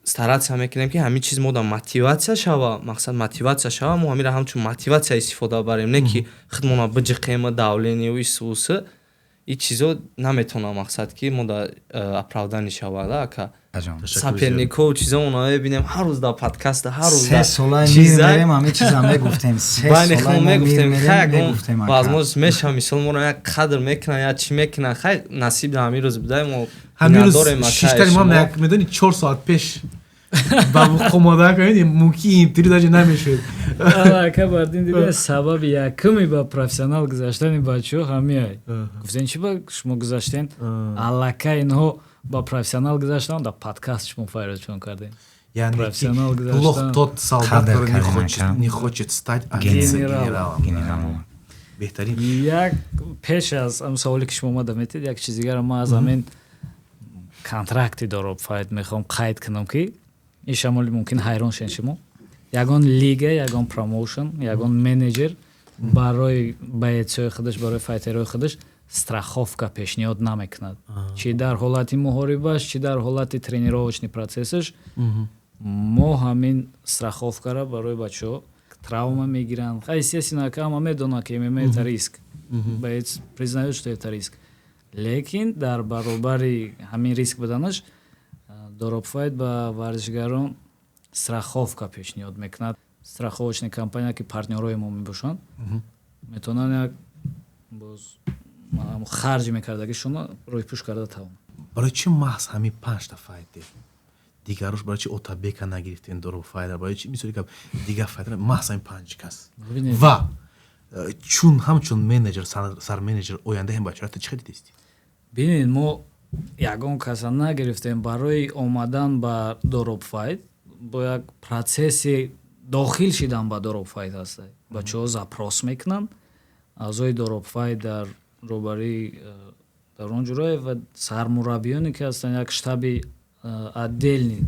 стараться мекунем ки ҳамин чиз мо дар мотиватсия шава мақсад мотиватсия шава мо ҳамира ҳамчун мотиватсия истифода барем не ки худмона биҷиқема давлению исуси ин чизо наметавона мақсад ки мо дар оправдани шавада ака саперников чизо оно мебинем ҳар рӯз дар подкаста ҳар рӯз се сола мирем ҳамин чиза мегуфтем байни худмо мегуфтем ягон баъзмоз меша мисол моро як қадр мекунан як чӣ мекунан хай насиб дар ҳамин рӯз будай мо ҳамин рӯз шиштари мо медонӣ 4 соат пеш ба хомода кунед мумкин интри даже намешуд ака бардин дида сабаби якуми ба профессионал гузаштани бачаҳо ҳамин гуфтен чӣ ба шумо гузаштен аллакай инҳо ба профессионал гузаштан дар подкаст шумо файрочон кардем профессионал гузаштан тот солдат не хочет стать генералом беҳтарин як пеш аз саволе ки шумо омада метед як чиз дигара ма аз ҳамин контракти дороб файд мехоҳам қайд кунам ки ин шамоли мумкин ҳайрон шен шумо ягон лига ягон промоушен ягон менеҷер барои боецҳои худаш барои файтерҳои худаш страховка пешниҳод намекунад чӣ дар ҳолати муҳорибаш чӣ дар ҳолати тренировочни процессаш мо ҳамин страховкаро барои бачаҳо травма мегиранд естественно ҳама медонад ки ММА это риск боец признаёт что это риск лекин дар баробари ҳамин риск буданаш доробфайт ба варзишгарон страховка пешниҳод мекунад страховочни компания ки партнёрои мо мебошанд метавонанд як боз харҷ мекардагишона рӯйпӯш карда тавон. барои чӣ маҳз ҳамин 5 та файтер дигарош барои чӣ Отабека нагирифтен Доро файтер барои чӣ мисоли гап дигар файтер маҳз ҳамин 5 кас ва чун ҳамчун менеҷер сарменеҷер ояндаи ин бачаҳоро чӣ хеле дистед? Бинед мо ягон каса нагирифтем барои омадан ба доробфайт бо як процесси дохил шидан ба доробфайт ҳаста. Бачаҳо запрос мекунанд аъзои доробфайт дар рӯбарии дар он ҷурае ва сармураббиёне ки ҳастанд як штаби отдельни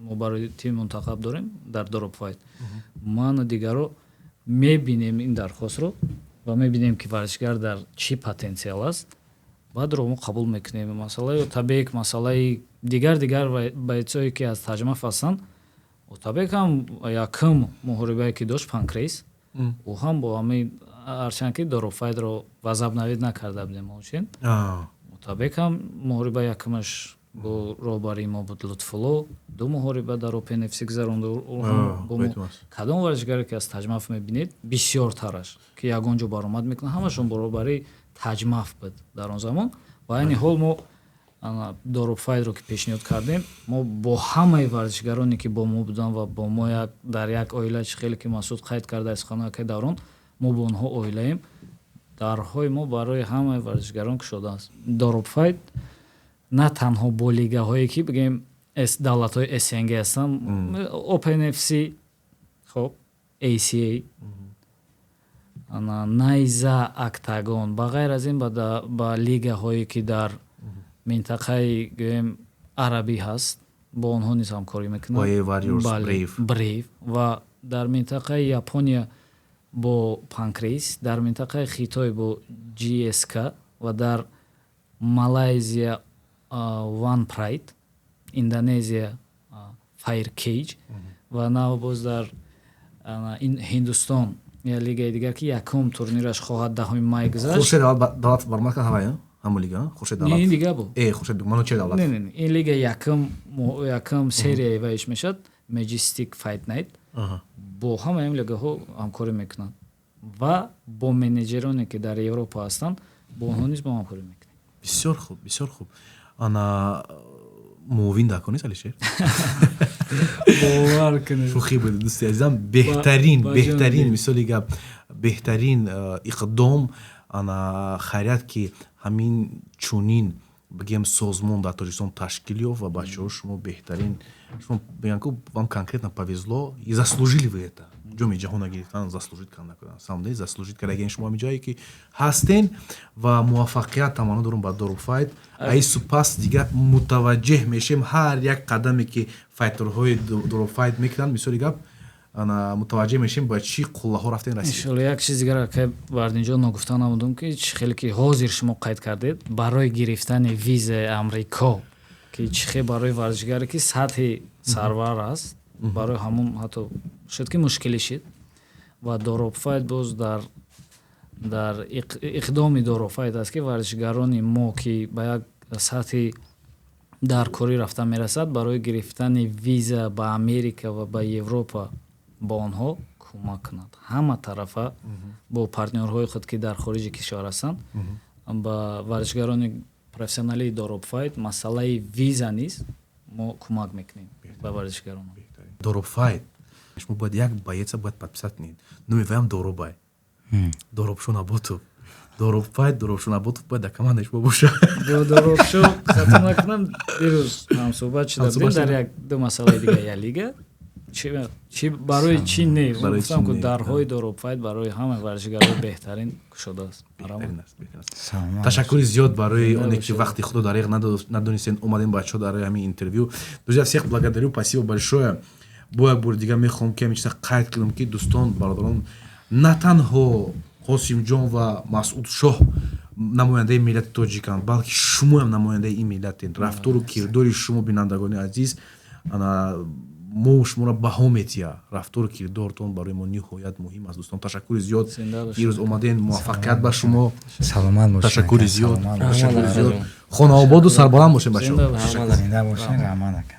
мо барои тими мунтахаб дорем дар доробфайт. ману дигаро мебинем ин дархостро ва мебинем ки варзишгар дар чӣ потенсиал аст. баъдро мо қабул мекунем. Масъалаи Отабек, масъалаи дигар байцҳое ки аз таҷмаф ҳастанд. Отабек ҳам якум муҳорибае ки дошт панкрейс, ӯ ҳам бо ҳамаи ҳарчанд ки доробфайтро вазабнавид накарда будем мошин. Отабек ҳам муҳориба якумаш бо роҳбарии мо буд Лутфулло, ду муҳориба дар ОПНФС гузаронду. Кадом варзишгаре ки аз таҷмаф мебинед бисёртараш ки ягон ҷо баромад мекунад ҳамашон бо роҳбарии таҷмаф буд дар он замон. Ва айни ҳол мо доробфайтро ки пешниҳод кардем, мо бо ҳамаи варзишгароне ки бо мо буданд ва бо мо дар як оила хеле ки Масъуд қайд карда суханояке даврон, мо бо онҳо оилаем. Дарҳои мо барои ҳамаи варзишгарон кушодааст. Доробфайт на танҳо бо лигаҳое ки бигем давлатҳои СНГ ҳастанд, ОПНФС, хоб ACA, Найза, Актагон, ба ғайр аз ин ба лигаҳое ки дар минтақаи гӯем арабӣ ҳаст, бо онҳо низ ҳамкорӣ мекунанд. Brave ва дар минтақаи Япония бо Pancrase, дар минтақаи Хитой бо GSK ва дар Малайзия One Pride, Индонезия Fire Cage ва нав боз дар Ҳиндустон я лигаи дигар ки якум турнираш хоҳад 10 май гузашт. Хуршед давлат бармад кан ҳавая ҳамон лига Хуршед давлат. Ин дига бу. Хуршед ману че давлат. Не. Ин лига якум серияи ваиш мешад Majestic Fight Night. Бо ҳамаи лигаҳо ҳамкорӣ мекунанд ва бо менеҷероне ки дар Европа ҳастанд бо онҳо низ мо ҳамкорӣ мекунем. Бисёр хуб, бисёр хуб. Ана муовин даконис Алишер? бовар кунед. Шухӣ буд дӯсти азизам, беҳтарин мисоли гап, беҳтарин иқдом ана хайрият ки ҳамин чунин бигем созмон дар Тоҷикистон ташкил ёфт ва бачаҳо шумо беҳтарин шумо бигем ки вам конкретно повезло и заслужили вы это. ҷоми ҷаҳона гирифтан заслужит кардан накардан. Самоди заслужит кардаген шумо ҳамин ҷое ки ҳастен ва муваффақият таманно дорум ба доробфайт. Ай супас дига мутаваҷҷеҳ мешем ҳар як қадаме ки файтерҳои доробфайт мекунанд мисоли гап мутаваҷҷеҳ мешем ба чӣ қуллаҳо рафтен расид. Иншоалло як чиз дигар ки Вардинҷон нагуфта намудам ки чӣ хеле ки ҳозир шумо қайд кардед барои гирифтани визаи Амрико ки чӣ хеле барои варзишгаре ки сатҳи сарвар аст барои ҳамон ҳатто шуд ки мушкилӣ шид ва доробфайт боз дар иқдоми доробфайт аст ки варзишгарони мо ки ба як сатҳи даркорӣ рафта мерасад барои гирифтани виза ба Америка ва ба Европа ба онҳо кӯмак кунад. Ҳама тарафа бо партнёрҳои худ ки дар хориҷи кишвар ҳастанд ба варзишгарони профессионалии доробфайт масъалаи виза низ мо кӯмак мекунем ба варзишгарон. Доробфайт шумо бояд як боеца бояд подписать кунед. Номи ваям Доробай. Доробшо Наботов. Доробфайт Доробшо Наботов бояд дар командаи шумо бошад. Бо Доробшо хатто накунам дирӯз ҳамсӯҳбат шуда будем дар як ду масъалаи дига я лига чӣ барои чӣ не гуфтам ки дарҳои доробфайт барои ҳамаи варзишгарони беҳтарин кушодааст. Ташаккури зиёд барои оне ки вақти худро дариқ надонистен омадем бачаҳо дар ҳамин интервью. Друзья, всех благодарю, спасибо большое. Бо як бори дигар мехоҳам ки ҳамин чиза қайд кунам ки дӯстон бародарон на танҳо Қосимҷон ва Масъуд Шоҳ намояндаи миллати тоҷиканд, балки шумоам намояндаи ин миллатед. Рафтору кирдори шумо бинандагони азиз мо шуморо баҳо метия. Рафтору кирдортон барои мо ниҳоят муҳим аст. Дӯстон ташаккури зиёд ирӯз омаден. Муваффақият ба шумо. Саломат бошед. Ташаккури зиёд. Хонаободу сарбаланд бошед бачаҳо. Зинда бошед. Раман ака.